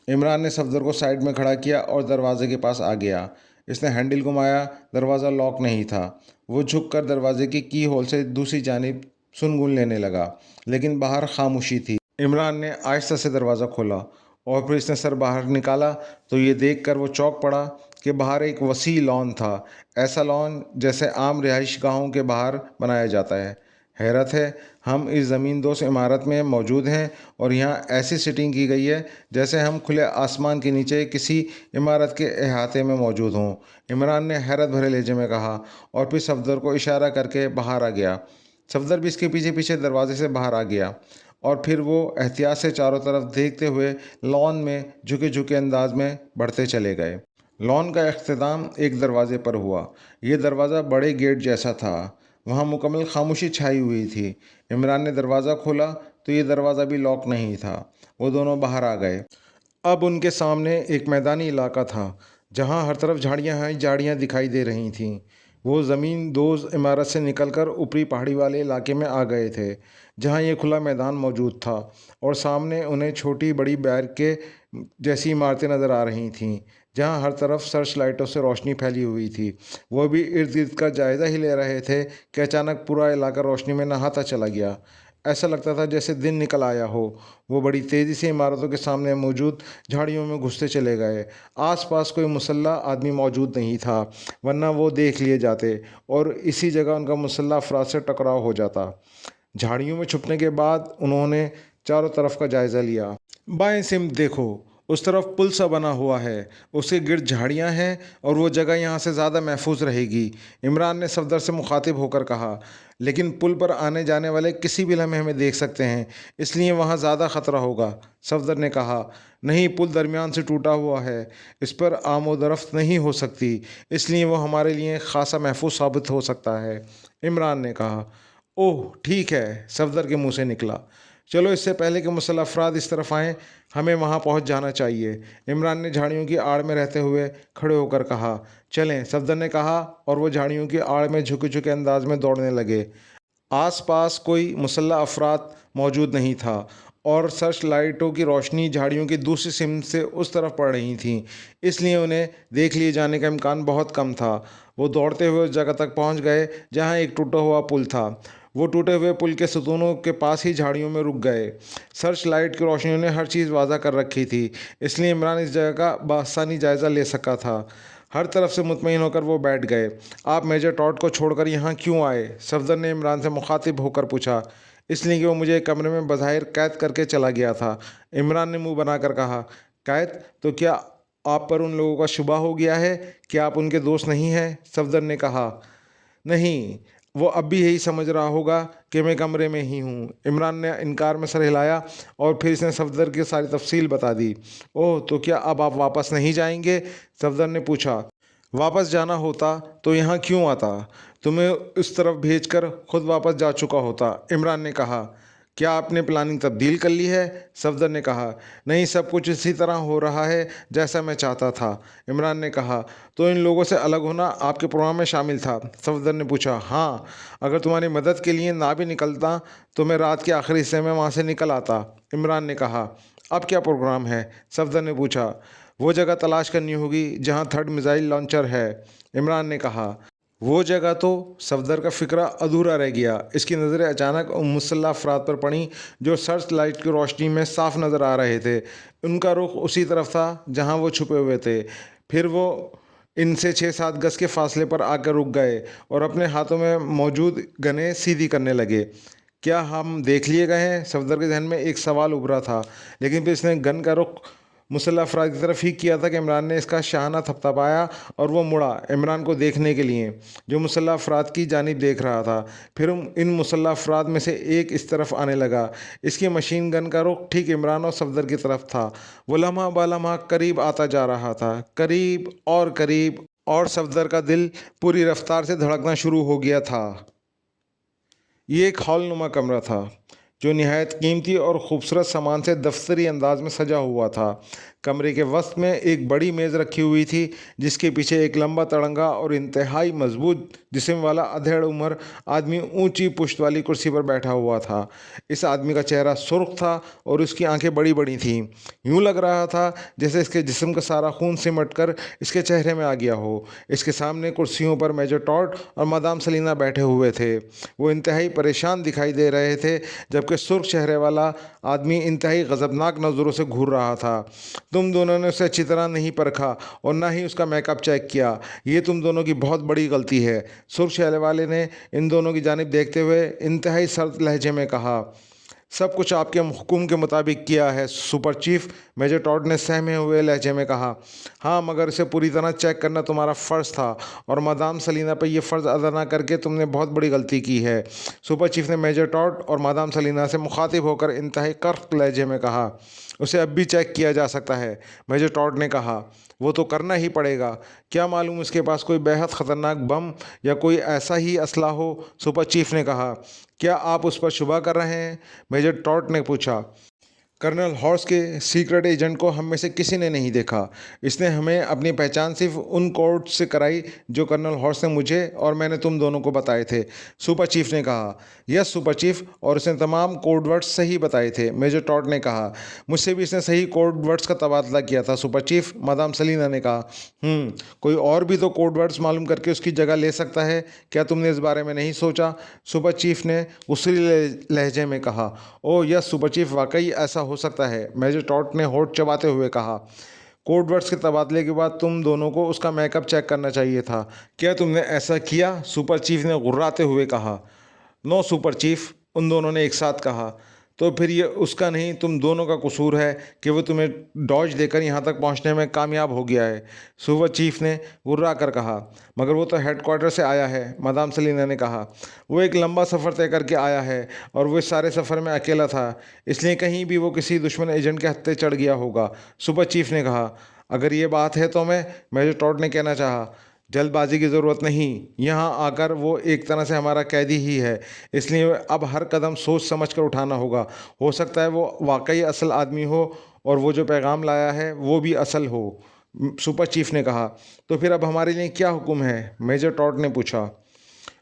عمران نے صفدر کو سائڈ میں کھڑا کیا اور دروازے کے پاس آ گیا۔ اس نے ہینڈل گھمایا، دروازہ لاک نہیں تھا۔ وہ جھک کر دروازے کی کی ہول سے دوسری جانب سنگون لینے لگا، لیکن باہر خاموشی تھی۔ عمران نے آہستہ سے دروازہ کھولا اور پھر اس نے سر باہر نکالا تو یہ دیکھ کر وہ چونک پڑا کہ باہر ایک وسیع لان تھا، ایسا لان جیسے عام رہائش گاہوں کے باہر بنایا جاتا ہے۔ حیرت ہے، ہم اس زمین دوز عمارت میں موجود ہیں اور یہاں ایسی سیٹنگ کی گئی ہے جیسے ہم کھلے آسمان کے نیچے کسی عمارت کے احاطے میں موجود ہوں، عمران نے حیرت بھرے لہجے میں کہا اور پھر صفدر کو اشارہ کر کے باہر آ گیا۔ صفدر بھی اس کے پیچھے پیچھے دروازے سے باہر آ گیا اور پھر وہ احتیاط سے چاروں طرف دیکھتے ہوئے لان میں جھکے جھکے انداز میں بڑھتے چلے گئے۔ لان کا اختتام ایک دروازے پر ہوا۔ یہ دروازہ بڑے گیٹ جیسا تھا۔ وہاں مکمل خاموشی چھائی ہوئی تھی۔ عمران نے دروازہ کھولا تو یہ دروازہ بھی لاک نہیں تھا۔ وہ دونوں باہر آ گئے۔ اب ان کے سامنے ایک میدانی علاقہ تھا جہاں ہر طرف جھاڑیاں ہی جھاڑیاں دکھائی دے رہی تھیں۔ وہ زمین دوز عمارت سے نکل کر اوپری پہاڑی والے علاقے میں آ گئے تھے جہاں یہ کھلا میدان موجود تھا، اور سامنے انہیں چھوٹی بڑی بیرکیں جیسی عمارتیں نظر آ رہی تھیں جہاں ہر طرف سرچ لائٹوں سے روشنی پھیلی ہوئی تھی۔ وہ بھی ارد گرد کا جائزہ ہی لے رہے تھے کہ اچانک پورا علاقہ روشنی میں نہاتا چلا گیا۔ ایسا لگتا تھا جیسے دن نکل آیا ہو۔ وہ بڑی تیزی سے عمارتوں کے سامنے موجود جھاڑیوں میں گھستے چلے گئے۔ آس پاس کوئی مسلح آدمی موجود نہیں تھا، ورنہ وہ دیکھ لیے جاتے اور اسی جگہ ان کا مسلح افراد سے ٹکراؤ ہو جاتا۔ جھاڑیوں میں چھپنے کے بعد انہوں نے چاروں طرف کا جائزہ لیا۔ بائیں سمت دیکھو، اس طرف پل سا بنا ہوا ہے، اس کے گرد جھاڑیاں ہیں اور وہ جگہ یہاں سے زیادہ محفوظ رہے گی، عمران نے صفدر سے مخاطب ہو کر کہا۔ لیکن پل پر آنے جانے والے کسی بھی لمحے ہمیں دیکھ سکتے ہیں، اس لیے وہاں زیادہ خطرہ ہوگا، صفدر نے کہا۔ نہیں، پل درمیان سے ٹوٹا ہوا ہے، اس پر آمد و رفت نہیں ہو سکتی، اس لیے وہ ہمارے لیے خاصا محفوظ ثابت ہو سکتا ہے، عمران نے کہا۔ اوہ ٹھیک ہے، صفدر کے منہ سے نکلا۔ چلو اس سے پہلے کہ مسلح افراد اس طرف آئیں ہمیں وہاں پہنچ جانا چاہیے، عمران نے جھاڑیوں کی آڑ میں رہتے ہوئے کھڑے ہو کر کہا۔ چلیں، صفدر نے کہا اور وہ جھاڑیوں کی آڑ میں جھکے جھکے انداز میں دوڑنے لگے۔ آس پاس کوئی مسلح افراد موجود نہیں تھا اور سرچ لائٹوں کی روشنی جھاڑیوں کی دوسری سمت سے اس طرف پڑ رہی تھیں، اس لیے انہیں دیکھ لیے جانے کا امکان بہت کم تھا۔ وہ دوڑتے ہوئے اس جگہ تک پہنچ گئے جہاں ایک ٹوٹا ہوا پل تھا۔ وہ ٹوٹے ہوئے پل کے ستونوں کے پاس ہی جھاڑیوں میں رک گئے۔ سرچ لائٹ کی روشنیوں نے ہر چیز واضح کر رکھی تھی، اس لیے عمران اس جگہ کا بآسانی جائزہ لے سکا تھا۔ ہر طرف سے مطمئن ہو کر وہ بیٹھ گئے۔ آپ میجر ٹاڈ کو چھوڑ کر یہاں کیوں آئے؟ صفدر نے عمران سے مخاطب ہو کر پوچھا۔ اس لیے کہ وہ مجھے ایک کمرے میں بظاہر قید کر کے چلا گیا تھا، عمران نے منہ بنا کر کہا۔ قید؟ تو کیا آپ پر ان لوگوں کا شبہ ہو گیا ہے کہ آپ ان کے دوست نہیں ہیں؟ صفدر نے کہا۔ نہیں، وہ اب بھی یہی سمجھ رہا ہوگا کہ میں کمرے میں ہی ہوں۔ عمران نے انکار میں سر ہلایا اور پھر اس نے صفدر کی ساری تفصیل بتا دی۔ اوہ، تو کیا اب آپ واپس نہیں جائیں گے؟ صفدر نے پوچھا۔ واپس جانا ہوتا تو یہاں کیوں آتا؟ تمہیں اس طرف بھیج کر خود واپس جا چکا ہوتا، عمران نے کہا۔ کیا آپ نے پلاننگ تبدیل کر لی ہے؟ صفدر نے کہا۔ نہیں، سب کچھ اسی طرح ہو رہا ہے جیسا میں چاہتا تھا، عمران نے کہا۔ تو ان لوگوں سے الگ ہونا آپ کے پروگرام میں شامل تھا؟ صفدر نے پوچھا۔ ہاں، اگر تمہاری مدد کے لیے نہ بھی نکلتا تو میں رات کے آخری حصے میں وہاں سے نکل آتا، عمران نے کہا۔ اب کیا پروگرام ہے؟ صفدر نے پوچھا۔ وہ جگہ تلاش کرنی ہوگی جہاں تھرڈ میزائل لانچر ہے، عمران نے کہا۔ وہ جگہ؟ تو صفدر کا فکرہ ادھورا رہ گیا۔ اس کی نظریں اچانک ان مسلح افراد پر پڑیں جو سرچ لائٹ کی روشنی میں صاف نظر آ رہے تھے۔ ان کا رخ اسی طرف تھا جہاں وہ چھپے ہوئے تھے۔ پھر وہ ان سے 6-7 گز کے فاصلے پر آ کر رک گئے اور اپنے ہاتھوں میں موجود گنیں سیدھی کرنے لگے۔ کیا ہم دیکھ لیے گئے ہیں؟ صفدر کے ذہن میں ایک سوال ابھرا تھا، لیکن پھر اس نے گن کا رخ مسلح افراد کی طرف ہی کیا تھا کہ عمران نے اس کا شاہانہ تھپتھپایا اور وہ مڑا عمران کو دیکھنے کے لیے، جو مسلح افراد کی جانب دیکھ رہا تھا۔ پھر ان مسلح افراد میں سے ایک اس طرف آنے لگا۔ اس کی مشین گن کا رخ ٹھیک عمران اور صفدر کی طرف تھا۔ وہ لمحہ بہ لمحہ قریب آتا جا رہا تھا، قریب اور قریب، اور صفدر کا دل پوری رفتار سے دھڑکنا شروع ہو گیا تھا۔ یہ ایک ہال نما کمرہ تھا جو نہایت قیمتی اور خوبصورت سامان سے دفتری انداز میں سجا ہوا تھا۔ کمرے کے وسط میں ایک بڑی میز رکھی ہوئی تھی جس کے پیچھے ایک لمبا تڑنگا اور انتہائی مضبوط جسم والا ادھیڑ عمر آدمی اونچی پشت والی کرسی پر بیٹھا ہوا تھا۔ اس آدمی کا چہرہ سرخ تھا اور اس کی آنکھیں بڑی بڑی تھیں۔ یوں لگ رہا تھا جیسے اس کے جسم کا سارا خون سمٹ کر اس کے چہرے میں آ گیا ہو۔ اس کے سامنے کرسیوں پر میجر ٹاڈ اور مادام سلینا بیٹھے ہوئے تھے۔ وہ انتہائی پریشان دکھائی دے رہے تھے، جبکہ سرخ چہرے والا آدمی انتہائی غضبناک نظروں سے گھور رہا تھا۔ تم دونوں نے اسے اچھی طرح نہیں پرکھا اور نہ ہی اس کا میک اپ چیک کیا۔ یہ تم دونوں کی بہت بڑی غلطی ہے، سرخ چہرے والے نے ان دونوں کی جانب دیکھتے ہوئے انتہائی سرد لہجے میں کہا۔ سب کچھ آپ کے حکم کے مطابق کیا ہے سپر چیف، میجر ٹاڈ نے سہمے ہوئے لہجے میں کہا۔ ہاں، مگر اسے پوری طرح چیک کرنا تمہارا فرض تھا اور مادام سلینا پہ یہ فرض ادا نہ کر کے تم نے بہت بڑی غلطی کی ہے، سپر چیف نے میجر ٹاڈ اور مادام سلینا سے مخاطب ہو کر انتہائی کرخت لہجے میں کہا۔ اسے اب بھی چیک کیا جا سکتا ہے، میجر ٹاڈ نے کہا۔ وہ تو کرنا ہی پڑے گا، کیا معلوم اس کے پاس کوئی بہت خطرناک بم یا کوئی ایسا ہی اسلحہ ہو، سپر چیف نے کہا۔ کیا آپ اس پر شبہ کر رہے ہیں؟ میجر ٹاڈ نے پوچھا۔ کرنل ہارس کے سیکرٹ ایجنٹ کو ہم میں سے کسی نے نہیں دیکھا۔ اس نے ہمیں اپنی پہچان صرف ان کوڈ سے کرائی جو کرنل ہارس نے مجھے اور میں نے تم دونوں کو بتائے تھے، سپر چیف نے کہا۔ یس سپر چیف، اور اس نے تمام کوڈ ورڈز صحیح بتائے تھے، میجر ٹاڈ نے کہا۔ مجھ سے بھی اس نے صحیح کوڈ ورڈز کا تبادلہ کیا تھا سپر چیف، مادام سلینا نے کہا۔ کوئی اور بھی تو کوڈ ورڈز معلوم کر کے اس کی جگہ لے سکتا ہے، کیا تم نے اس بارے میں نہیں سوچا؟ سپر چیف نے غصیلے لہجے میں کہا۔ اوہ یس سپر چیف، واقعی ایسا ہو سکتا ہے، میجر ٹاڈ نے ہونٹ چباتے ہوئے کہا۔ کوڈ ورڈز کے تبادلے کے بعد تم دونوں کو اس کا میک اپ چیک کرنا چاہیے تھا، کیا تم نے ایسا کیا؟ سپر چیف نے غراتے ہوئے کہا۔ نو سپر چیف، ان دونوں نے ایک ساتھ کہا۔ تو پھر یہ اس کا نہیں، تم دونوں کا قصور ہے کہ وہ تمہیں ڈاج دے کر یہاں تک پہنچنے میں کامیاب ہو گیا ہے، سپر چیف نے غرا کر کہا۔ مگر وہ تو ہیڈ کوارٹر سے آیا ہے، مادام سلینا نے کہا۔ وہ ایک لمبا سفر طے کر کے آیا ہے اور وہ اس سارے سفر میں اکیلا تھا، اس لیے کہیں بھی وہ کسی دشمن ایجنٹ کے ہتھے چڑھ گیا ہوگا، سپر چیف نے کہا۔ اگر یہ بات ہے تو میجر ٹاڈ نے کہنا چاہا، جلد بازی کی ضرورت نہیں، یہاں آ کر وہ ایک طرح سے ہمارا قیدی ہی ہے، اس لیے اب ہر قدم سوچ سمجھ کر اٹھانا ہوگا۔ ہو سکتا ہے وہ واقعی اصل آدمی ہو اور وہ جو پیغام لایا ہے وہ بھی اصل ہو، سپر چیف نے کہا۔ تو پھر اب ہمارے لیے کیا حکم ہے؟ میجر ٹاڈ نے پوچھا۔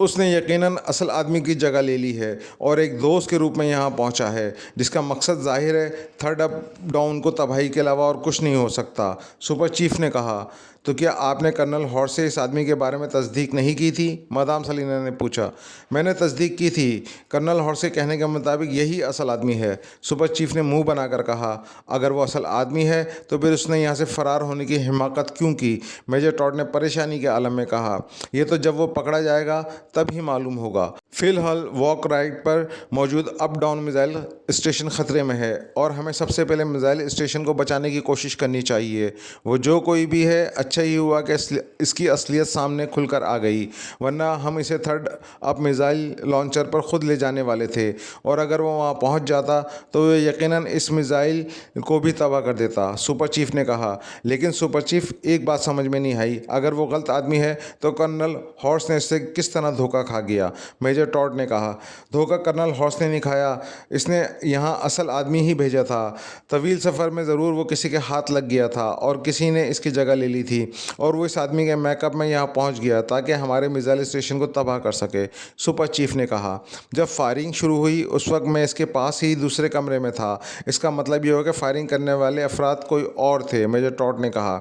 اس نے یقیناً اصل آدمی کی جگہ لے لی ہے اور ایک دوست کے روپ میں یہاں پہنچا ہے جس کا مقصد ظاہر ہے تھرڈ اپ ڈاؤن کو تباہی کے علاوہ اور کچھ نہیں ہو سکتا۔ سپر چیف نے کہا، تو کیا آپ نے کرنل ہارٹ سے اس آدمی کے بارے میں تصدیق نہیں کی تھی؟ مدام سلینا نے پوچھا۔ میں نے تصدیق کی تھی، کرنل ہارٹ سے کہنے کے مطابق یہی اصل آدمی ہے۔ سپر چیف نے منہ بنا کر کہا، اگر وہ اصل آدمی ہے تو پھر اس نے یہاں سے فرار ہونے کی حماقت کیوں کی؟ میجر ٹاڈ نے پریشانی کے عالم میں کہا، یہ تو جب وہ پکڑا جائے گا تب ہی معلوم ہوگا۔ فی الحال واک رائٹ پر موجود اپ ڈاؤن میزائل اسٹیشن خطرے میں ہے اور ہمیں سب سے پہلے میزائل اسٹیشن کو بچانے کی کوشش کرنی چاہیے۔ وہ جو کوئی بھی ہے، اچھا ہی ہوا کہ اس کی اصلیت سامنے کھل کر آ گئی، ورنہ ہم اسے تھرڈ اپ میزائل لانچر پر خود لے جانے والے تھے، اور اگر وہ وہاں پہنچ جاتا تو وہ یقیناً اس میزائل کو بھی تباہ کر دیتا۔ سپر چیف نے کہا، لیکن سپر چیف، ایک بات سمجھ میں نہیں آئی، اگر وہ غلط آدمی ہے تو کرنل ہارٹ نے اس سے کس طرح دھوکہ کھا گیا؟ میجر ٹاڈ نے کہا، دھوکہ کرنل ہارٹ نے نہیں کھایا، اس نے یہاں اصل آدمی ہی بھیجا تھا۔ طویل سفر میں ضرور وہ کسی کے ہاتھ لگ گیا تھا اور کسی نے اس کی جگہ لے لی تھی، اور وہ اس آدمی کے میک اپ میں یہاں پہنچ گیا تاکہ ہمارے میزائل اسٹیشن کو تباہ کر سکے۔ سپر چیف نے کہا، جب فائرنگ شروع ہوئی اس وقت میں اس کے پاس ہی دوسرے کمرے میں تھا، اس کا مطلب یہ ہو کہ فائرنگ کرنے والے افراد کوئی اور تھے۔ میجر ٹاڈ نے کہا،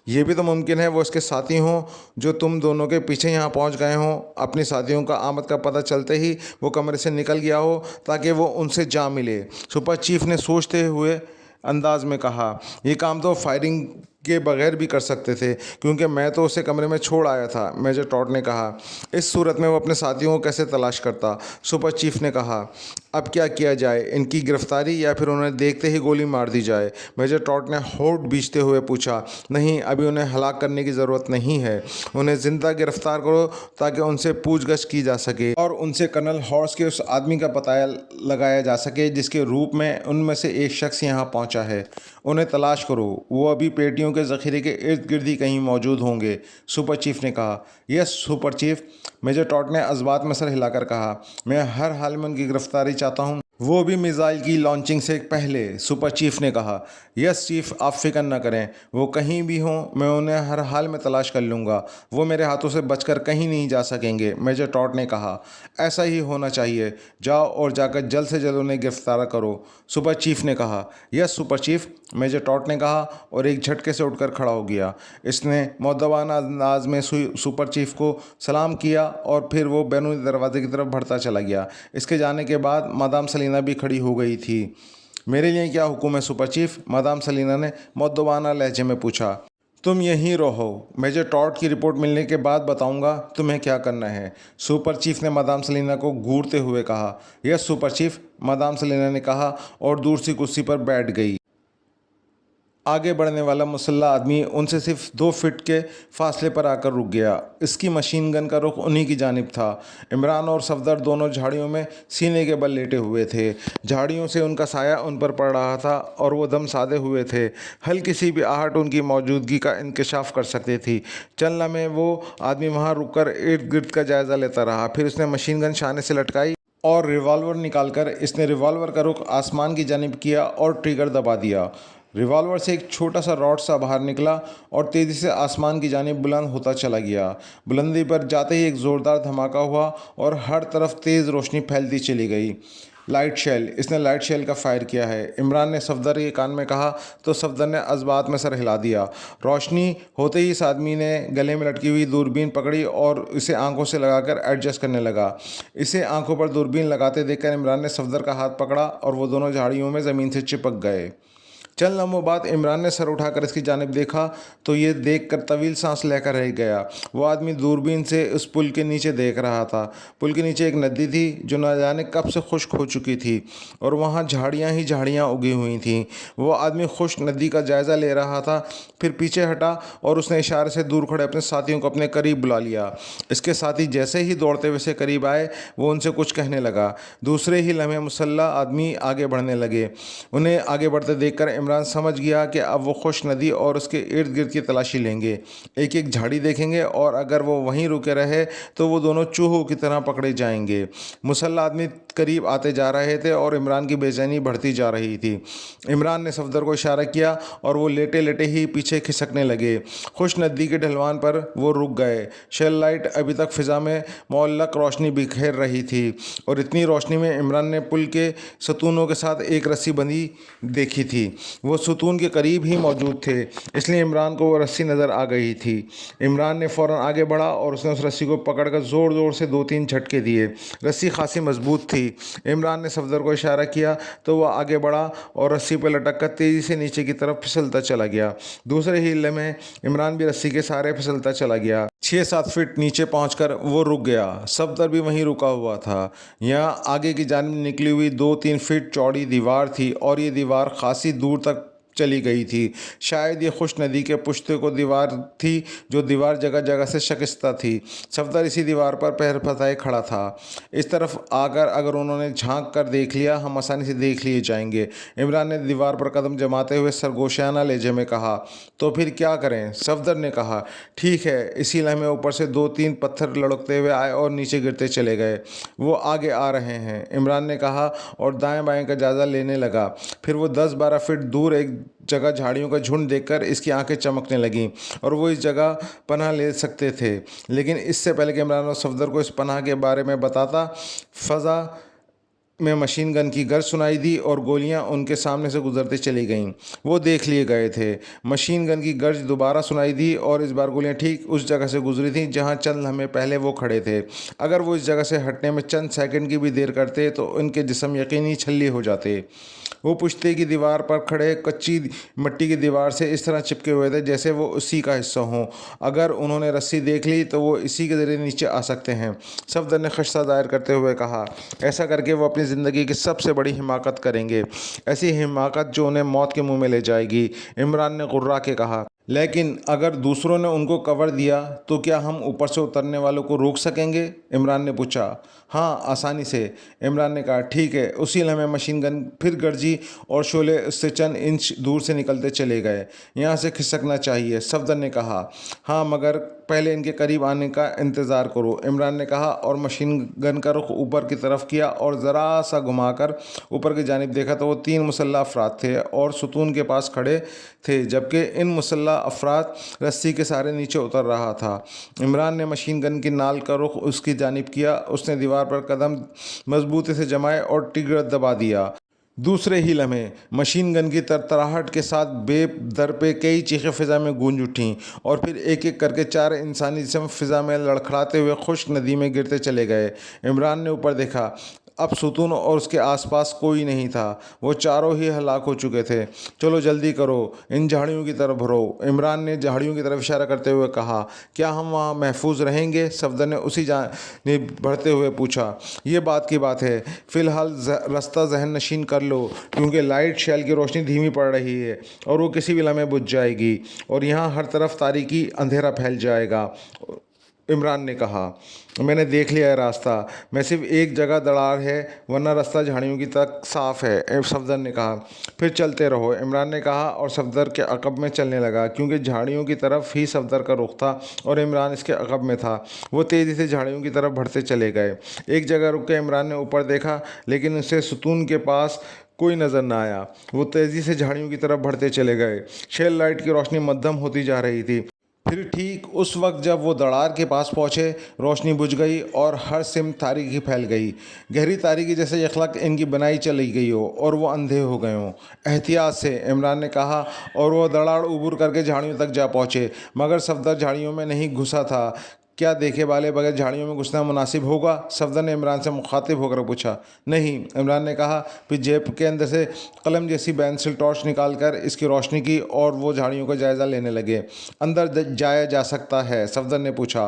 یہ بھی تو ممکن ہے وہ اس کے ساتھی ہوں جو تم دونوں کے پیچھے یہاں پہنچ گئے ہوں۔ اپنی ساتھیوں کا آمد کا پتہ چلتے ہی وہ کمرے سے نکل گیا ہو تاکہ وہ ان سے جا ملے۔ سپر چیف نے سوچتے ہوئے انداز میں کہا، یہ کام تو فائرنگ کے بغیر بھی کر سکتے تھے کیونکہ میں تو اسے کمرے میں چھوڑ آیا تھا۔ میجر ٹاڈ نے کہا، اس صورت میں وہ اپنے ساتھیوں کو کیسے تلاش کرتا؟ سپر چیف نے کہا، اب کیا کیا جائے، ان کی گرفتاری یا پھر انہیں دیکھتے ہی گولی مار دی جائے؟ میجر ٹاڈ نے ہونٹ بیچتے ہوئے پوچھا، نہیں، ابھی انہیں ہلاک کرنے کی ضرورت نہیں ہے، انہیں زندہ گرفتار کرو تاکہ ان سے پوچھ گچھ کی جا سکے اور ان سے کرنل ہارٹ کے اس آدمی کا پتہ لگایا جا سکے جس کے روپ میں ان میں سے ایک شخص یہاں پہنچا ہے۔ انہیں تلاش کرو، وہ ابھی پیٹیوں کے ذخیرے کے ارد گرد ہی کہیں موجود ہوں گے۔ سپر چیف نے کہا، یس سپر چیف۔ میجر ٹاڈ نے عذبات میں سر ہلا کر کہا، میں ہر حال میں ان کی گرفتاری چاہتا ہوں، وہ بھی میزائل کی لانچنگ سے پہلے۔ سپر چیف نے کہا، یس چیف، آپ فکر نہ کریں، وہ کہیں بھی ہوں میں انہیں ہر حال میں تلاش کر لوں گا، وہ میرے ہاتھوں سے بچ کر کہیں نہیں جا سکیں گے۔ میجر ٹاڈ نے کہا، ایسا ہی ہونا چاہیے، جاؤ اور جا کر جلد سے جلد انہیں گرفتار کرو۔ سپر چیف نے کہا، یس سپر چیف، میجر ٹاڈ نے کہا اور ایک جھٹکے سے اٹھ کر کھڑا ہو گیا۔ اس نے مؤدبانہ انداز میں سپر چیف کو سلام کیا اور پھر وہ بیرونی دروازے کی طرف بڑھتا چلا گیا۔ اس کے جانے کے بعد مدام سلینا بھی کھڑی ہو گئی تھی۔ میرے لیے کیا حکم ہے سپر چیف؟ مدام سلینا نے مؤدبانہ لہجے میں پوچھا۔ تم یہیں رہو، میجر ٹاڈ کی رپورٹ ملنے کے بعد بتاؤں گا تمہیں کیا کرنا ہے۔ سپر چیف نے مدام سلینا کو گھورتے ہوئے کہا۔ یس سپر چیف، مدام سلینا نے کہا اور دور سی کرسی پر بیٹھ گئی۔ آگے بڑھنے والا مسلح آدمی ان سے صرف 2 فٹ کے فاصلے پر آ کر رک گیا۔ اس کی مشین گن کا رخ انہی کی جانب تھا۔ عمران اور صفدر دونوں جھاڑیوں میں سینے کے بل لیٹے ہوئے تھے۔ جھاڑیوں سے ان کا سایہ ان پر پڑ رہا تھا اور وہ دم سادے ہوئے تھے، ہلکی سی بھی آہٹ ان کی موجودگی کا انکشاف کر سکتی تھی۔ چند لمحے وہ آدمی وہاں رک کر ارد گرد کا جائزہ لیتا رہا، پھر اس نے مشین گن شانے سے لٹکائی اور ریوالور نکال کر اس نے ریوالور کا رخ آسمان کی جانب کیا اور ٹریگر دبا دیا۔ ریوالور سے ایک چھوٹا سا راڈ سا باہر نکلا اور تیزی سے آسمان کی جانب بلند ہوتا چلا گیا۔ بلندی پر جاتے ہی ایک زوردار دھماکہ ہوا اور ہر طرف تیز روشنی پھیلتی چلی گئی۔ لائٹ شیل، اس نے لائٹ شیل کا فائر کیا ہے، عمران نے صفدر کے کان میں کہا تو صفدر نے عذبات میں سر ہلا دیا۔ روشنی ہوتے ہی اس آدمی نے گلے میں لٹکی ہوئی دوربین پکڑی اور اسے آنکھوں سے لگا کر ایڈجسٹ کرنے لگا۔ اسے آنکھوں پر دوربین لگاتے دیکھ کر عمران نے صفدر کا ہاتھ پکڑا اور وہ دونوں جھاڑیوں میں زمین سے چپک گئے۔ چند لمحوں بعد عمران نے سر اٹھا کر اس کی جانب دیکھا تو یہ دیکھ کر طویل سانس لے کر رہ گیا۔ وہ آدمی دوربین سے اس پل کے نیچے دیکھ رہا تھا۔ پل کے نیچے ایک ندی تھی جو نہ جانے کب سے خشک ہو چکی تھی اور وہاں جھاڑیاں ہی جھاڑیاں اگی ہوئی تھیں۔ وہ آدمی خشک ندی کا جائزہ لے رہا تھا، پھر پیچھے ہٹا اور اس نے اشارے سے دور کھڑے اپنے ساتھیوں کو اپنے قریب بلا لیا۔ اس کے ساتھی جیسے ہی دوڑتے ہوئے سے قریب آئے وہ ان سے کچھ کہنے لگا۔ دوسرے ہی لمحے مسلح آدمی آگے بڑھنے لگے۔ انہیں آگے بڑھتے دیکھ کر عمران سمجھ گیا کہ اب وہ خوش ندی اور اس کے ارد گرد کی تلاشی لیں گے، ایک ایک جھاڑی دیکھیں گے، اور اگر وہ وہیں رکے رہے تو وہ دونوں چوہوں کی طرح پکڑے جائیں گے۔ مسلح آدمی قریب آتے جا رہے تھے اور عمران کی بے چینی بڑھتی جا رہی تھی۔ عمران نے صفدر کو اشارہ کیا اور وہ لیٹے لیٹے ہی پیچھے کھسکنے لگے۔ خوش ندی کے ڈھلوان پر وہ رک گئے۔ شیل لائٹ ابھی تک فضا میں معلق روشنی بکھیر رہی تھی، اور اتنی روشنی میں عمران نے پل کے ستونوں کے ساتھ ایک رسی بندھی دیکھی تھی۔ وہ ستون کے قریب ہی موجود تھے، اس لیے عمران کو وہ رسی نظر آ گئی تھی۔ عمران نے فوراً آگے بڑھا اور اس نے اس رسی کو پکڑ کر زور زور سے 2-3 جھٹکے دیے۔ رسی خاصی مضبوط تھی۔ عمران نے صفدر کو اشارہ کیا تو وہ آگے بڑھا اور رسی پہ لٹک کر تیزی سے نیچے کی طرف پھسلتا چلا گیا۔ دوسرے ہی لمحے عمران بھی رسی کے سہارے پھسلتا چلا گیا۔ 6-7 فٹ نیچے پہنچ کر وہ رک گیا۔ صفدر بھی وہیں رکا ہوا تھا۔ یہاں آگے کی جانب نکلی ہوئی 2-3 فٹ چوڑی دیوار تھی، اور یہ دیوار خاصی دور تک چلی گئی تھی۔ شاید یہ خوش ندی کے پشتے کو دیوار تھی جو دیوار جگہ جگہ سے شکستہ تھی۔ صفدر اسی دیوار پر پیر پھسائے کھڑا تھا۔ اس طرف آ کر اگر انہوں نے جھانک کر دیکھ لیا، ہم آسانی سے دیکھ لیے جائیں گے، عمران نے دیوار پر قدم جماتے ہوئے سرگوشیانہ لہجے میں کہا۔ تو پھر کیا کریں؟ صفدر نے کہا۔ ٹھیک ہے۔ اسی لمحے اوپر سے 2-3 پتھر لڑکتے ہوئے آئے اور نیچے گرتے چلے گئے۔ وہ آگے آ رہے ہیں، عمران نے کہا اور دائیں بائیں کا جائزہ لینے لگا۔ پھر وہ 10-12 فٹ دور ایک جگہ جھاڑیوں کا جھنڈ دیکھ کر اس کی آنکھیں چمکنے لگیں، اور وہ اس جگہ پناہ لے سکتے تھے۔ لیکن اس سے پہلے کہ عمران اور صفدر کو اس پناہ کے بارے میں بتاتا، فضا میں مشین گن کی گرج سنائی دی اور گولیاں ان کے سامنے سے گزرتی چلی گئیں۔ وہ دیکھ لیے گئے تھے۔ مشین گن کی گرج دوبارہ سنائی دی اور اس بار گولیاں ٹھیک اس جگہ سے گزری تھیں جہاں چند لمحے پہلے وہ کھڑے تھے۔ اگر وہ اس جگہ سے ہٹنے میں چند سیکنڈ کی بھی دیر کرتے تو ان کے جسم یقینی چھلنی ہو جاتے۔ وہ پشتے کی دیوار پر کھڑے کچی مٹی کی دیوار سے اس طرح چپکے ہوئے تھے جیسے وہ اسی کا حصہ ہوں۔ اگر انہوں نے رسی دیکھ لی تو وہ اسی کے ذریعے نیچے آ سکتے ہیں۔ صفدر نے خدشہ ظاہر کرتے ہوئے کہا۔ ایسا کر کے وہ اپنی زندگی کی سب سے بڑی حماقت کریں گے، ایسی حماقت جو انہیں موت کے منہ میں لے جائے گی، عمران نے غرا کے کہا۔ لیکن اگر دوسروں نے ان کو کور دیا تو کیا ہم اوپر سے اترنے والوں کو روک سکیں گے؟ عمران نے پوچھا۔ ہاں، آسانی سے، عمران نے کہا۔ ٹھیک ہے۔ اسی لمحے مشین گن پھر گرجی اور شعلے اس سے چند انچ دور سے نکلتے چلے گئے۔ یہاں سے کھسکنا چاہیے، صفدر نے کہا۔ ہاں، مگر پہلے ان کے قریب آنے کا انتظار کرو، عمران نے کہا اور مشین گن کا رخ اوپر کی طرف کیا اور ذرا سا گھما کر اوپر کی جانب دیکھا تو وہ 3 مسلح افراد تھے اور ستون کے پاس کھڑے تھے، جبکہ ان مسلح افراد رسی کے سہارے نیچے اتر رہا تھا۔ عمران نے مشین گن کی نال کا رخ اس کی جانب کیا۔ اس نے دیوار پر قدم مضبوطی سے جمائے اور ٹرگر دبا دیا۔ دوسرے ہی لمحے مشین گن کی ترتراہٹ کے ساتھ بے در پہ کئی چیخیں فضا میں گونج اٹھیں، اور پھر ایک ایک کر کے 4 انسانی جسم فضا میں لڑکھڑاتے ہوئے خشک ندی میں گرتے چلے گئے۔ عمران نے اوپر دیکھا۔ اب ستون اور اس کے آس پاس کوئی نہیں تھا، وہ چاروں ہی ہلاک ہو چکے تھے۔ چلو جلدی کرو، ان جھاڑیوں کی طرف بھرو، عمران نے جھاڑیوں کی طرف اشارہ کرتے ہوئے کہا۔ کیا ہم وہاں محفوظ رہیں گے؟ صفدر نے اسی جانب بڑھتے ہوئے پوچھا۔ یہ بات کی بات ہے، فی الحال رستہ ذہن نشین کر لو، کیونکہ لائٹ شیل کی روشنی دھیمی پڑ رہی ہے اور وہ کسی بھی لمحے بجھ جائے گی، اور یہاں ہر طرف تاریکی اندھیرا پھیل جائے گا، عمران نے کہا۔ میں نے دیکھ لیا ہے راستہ، میں صرف ایک جگہ دراڑ ہے، ورنہ راستہ جھاڑیوں کی تک صاف ہے، صفدر نے کہا۔ پھر چلتے رہو، عمران نے کہا اور صفدر کے عقب میں چلنے لگا، کیونکہ جھاڑیوں کی طرف ہی صفدر کا رخ تھا اور عمران اس کے عقب میں تھا۔ وہ تیزی سے جھاڑیوں کی طرف بڑھتے چلے گئے۔ ایک جگہ رک کے عمران نے اوپر دیکھا، لیکن اسے ستون کے پاس کوئی نظر نہ آیا۔ وہ تیزی سے جھاڑیوں کی طرف بڑھتے چلے گئے۔ شیل لائٹ کی روشنی مدھم ہوتی جا رہی تھی۔ پھر ٹھیک اس وقت جب وہ دراڑ کے پاس پہنچے، روشنی بجھ گئی اور ہر سمت تاریکی پھیل گئی، گہری تاریکی جیسے یخلق ان کی بنائی چلی گئی ہو اور وہ اندھے ہو گئے ہوں۔ احتیاط سے، عمران نے کہا، اور وہ دراڑ عبور کر کے جھاڑیوں تک جا پہنچے، مگر صفدر جھاڑیوں میں نہیں گھسا تھا۔ کیا دیکھے بالے بغیر جھاڑیوں میں گھسنا مناسب ہوگا؟ صفدر نے عمران سے مخاطب ہو کر پوچھا۔ نہیں، عمران نے کہا، پھر جیب کے اندر سے قلم جیسی پینسل ٹارچ نکال کر اس کی روشنی کی اور وہ جھاڑیوں کا جائزہ لینے لگے۔ اندر جایا جا سکتا ہے؟ صفدر نے پوچھا۔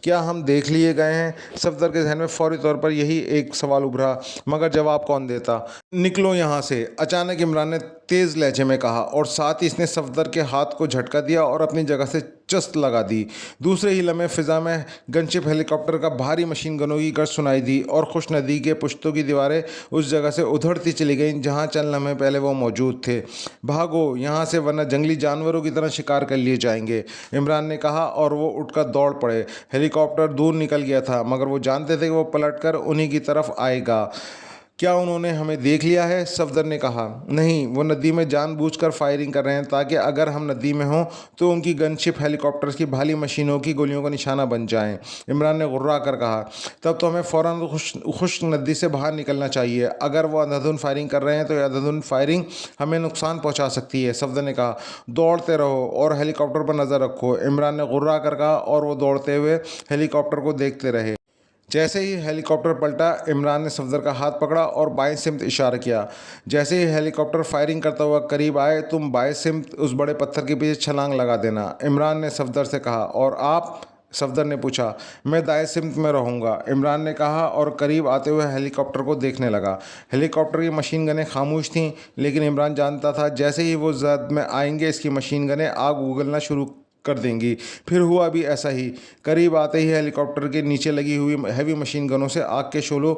کیا ہم دیکھ لیے گئے ہیں؟ صفدر کے ذہن میں فوری طور پر یہی ایک سوال ابھرا، مگر جواب کون دیتا؟ نکلو یہاں سے، اچانک عمران نے تیز لہجے میں کہا، اور ساتھ ہی اس نے صفدر کے ہاتھ کو جھٹکا دیا اور اپنی جگہ سے چست لگا دی۔ دوسرے ہی لمحے فضا میں گن شپ ہیلی کاپٹر کا بھاری مشین گنوں کی گرج سنائی دی اور خوش ندی کے پشتوں کی دیواریں اس جگہ سے ادھڑتی چلی گئیں جہاں چند لمحے پہلے وہ موجود تھے۔ بھاگو یہاں سے ورنہ جنگلی جانوروں کی طرح شکار کر لیے جائیں گے، عمران نے کہا، اور وہ اٹھ کر دوڑ پڑے۔ ہیلی کاپٹر دور نکل گیا تھا، مگر وہ جانتے تھے کہ وہ پلٹ کر انہی کی طرف آئے گا۔ کیا انہوں نے ہمیں دیکھ لیا ہے؟ صفدر نے کہا۔ نہیں، وہ ندی میں جان بوجھ کر فائرنگ کر رہے ہیں تاکہ اگر ہم ندی میں ہوں تو ان کی گن شپ ہیلی کاپٹرز کی بھاری مشینوں کی گولیوں کا نشانہ بن جائیں، عمران نے غرا کر کہا۔ تب تو ہمیں فوراً خشک ندی سے باہر نکلنا چاہیے۔ اگر وہ اندھادھند فائرنگ کر رہے ہیں تو یہ اندھادھند فائرنگ ہمیں نقصان پہنچا سکتی ہے، صفدر نے کہا۔ دوڑتے رہو اور ہیلی کاپٹر پر نظر رکھو، عمران نے غرا کر کہا، اور وہ دوڑتے ہوئے ہیلی کاپٹر کو دیکھتے رہے۔ جیسے ہی ہیلی کاپٹر پلٹا، عمران نے صفدر کا ہاتھ پکڑا اور بائیں سمت اشارہ کیا۔ جیسے ہی ہیلی کاپٹر فائرنگ کرتا ہوا قریب آئے، تم بائیں سمت اس بڑے پتھر کے پیچھے چھلانگ لگا دینا، عمران نے صفدر سے کہا۔ اور آپ؟ صفدر نے پوچھا۔ میں دائیں سمت میں رہوں گا، عمران نے کہا اور قریب آتے ہوئے ہیلی کاپٹر کو دیکھنے لگا۔ ہیلی کاپٹر کی مشین گنیں خاموش تھیں، لیکن عمران جانتا تھا جیسے ہی وہ زد میں آئیں گے اس کی مشین گنیں آگ اگلنا شروع کر دیں گی۔ پھر ہوا بھی ایسا ہی۔ قریب آتے ہی ہیلی کاپٹر کے نیچے لگی ہوئی ہیوی مشین گنوں سے آگ کے شعلوں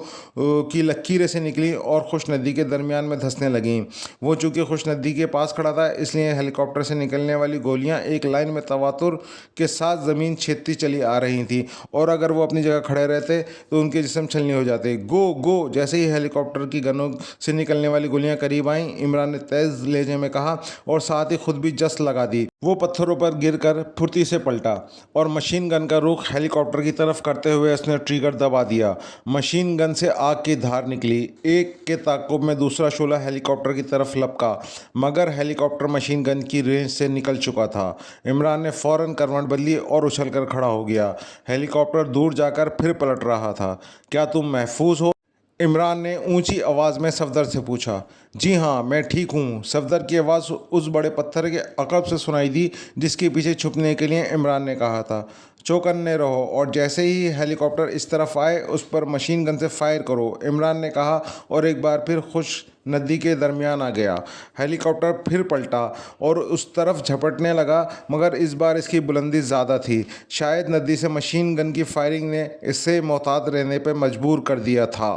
کی لکیریں سے نکلیں اور خوش ندی کے درمیان میں دھنسنے لگیں۔ وہ چونکہ خوش ندی کے پاس کھڑا تھا، اس لیے ہیلی کاپٹر سے نکلنے والی گولیاں ایک لائن میں تواتر کے ساتھ زمین چھیدتی چلی آ رہی تھیں، اور اگر وہ اپنی جگہ کھڑے رہتے تو ان کے جسم چھلنی ہو جاتے۔ گو گو! جیسے ہی ہیلی کاپٹر کی گنوں سے نکلنے والی گولیاں قریب آئیں، عمران نے تیز لہجے میں کہا اور ساتھ ہی خود بھی جست لگا دی۔ وہ پتھروں پر گر کر پھرتی سے پلٹا اور مشین گن کا رخ ہیلی کاپٹر کی طرف کرتے ہوئے اس نے ٹریگر دبا دیا۔ مشین گن سے آگ کی دھار نکلی۔ ایک کے تعاقب میں دوسرا شعلہ ہیلی کاپٹر کی طرف لپکا، مگر ہیلی کاپٹر مشین گن کی رینج سے نکل چکا تھا۔ عمران نے فوراً کروٹ بدلی اور اچھل کر کھڑا ہو گیا۔ ہیلی کاپٹر دور جا کر پھر پلٹ رہا تھا۔ کیا تم محفوظ ہو؟ عمران نے اونچی آواز میں صفدر سے پوچھا۔ جی ہاں، میں ٹھیک ہوں، صفدر کی آواز اس بڑے پتھر کے عقب سے سنائی دی جس کے پیچھے چھپنے کے لیے عمران نے کہا تھا۔ چوکنے رہو اور جیسے ہی ہیلی کاپٹر اس طرف آئے اس پر مشین گن سے فائر کرو، عمران نے کہا اور ایک بار پھر خشک ندی کے درمیان آ گیا۔ ہیلی کاپٹر پھر پلٹا اور اس طرف جھپٹنے لگا، مگر اس بار اس کی بلندی زیادہ تھی۔ شاید ندی سے مشین گن کی فائرنگ نے اسے محتاط رہنے پہ مجبور کر دیا تھا۔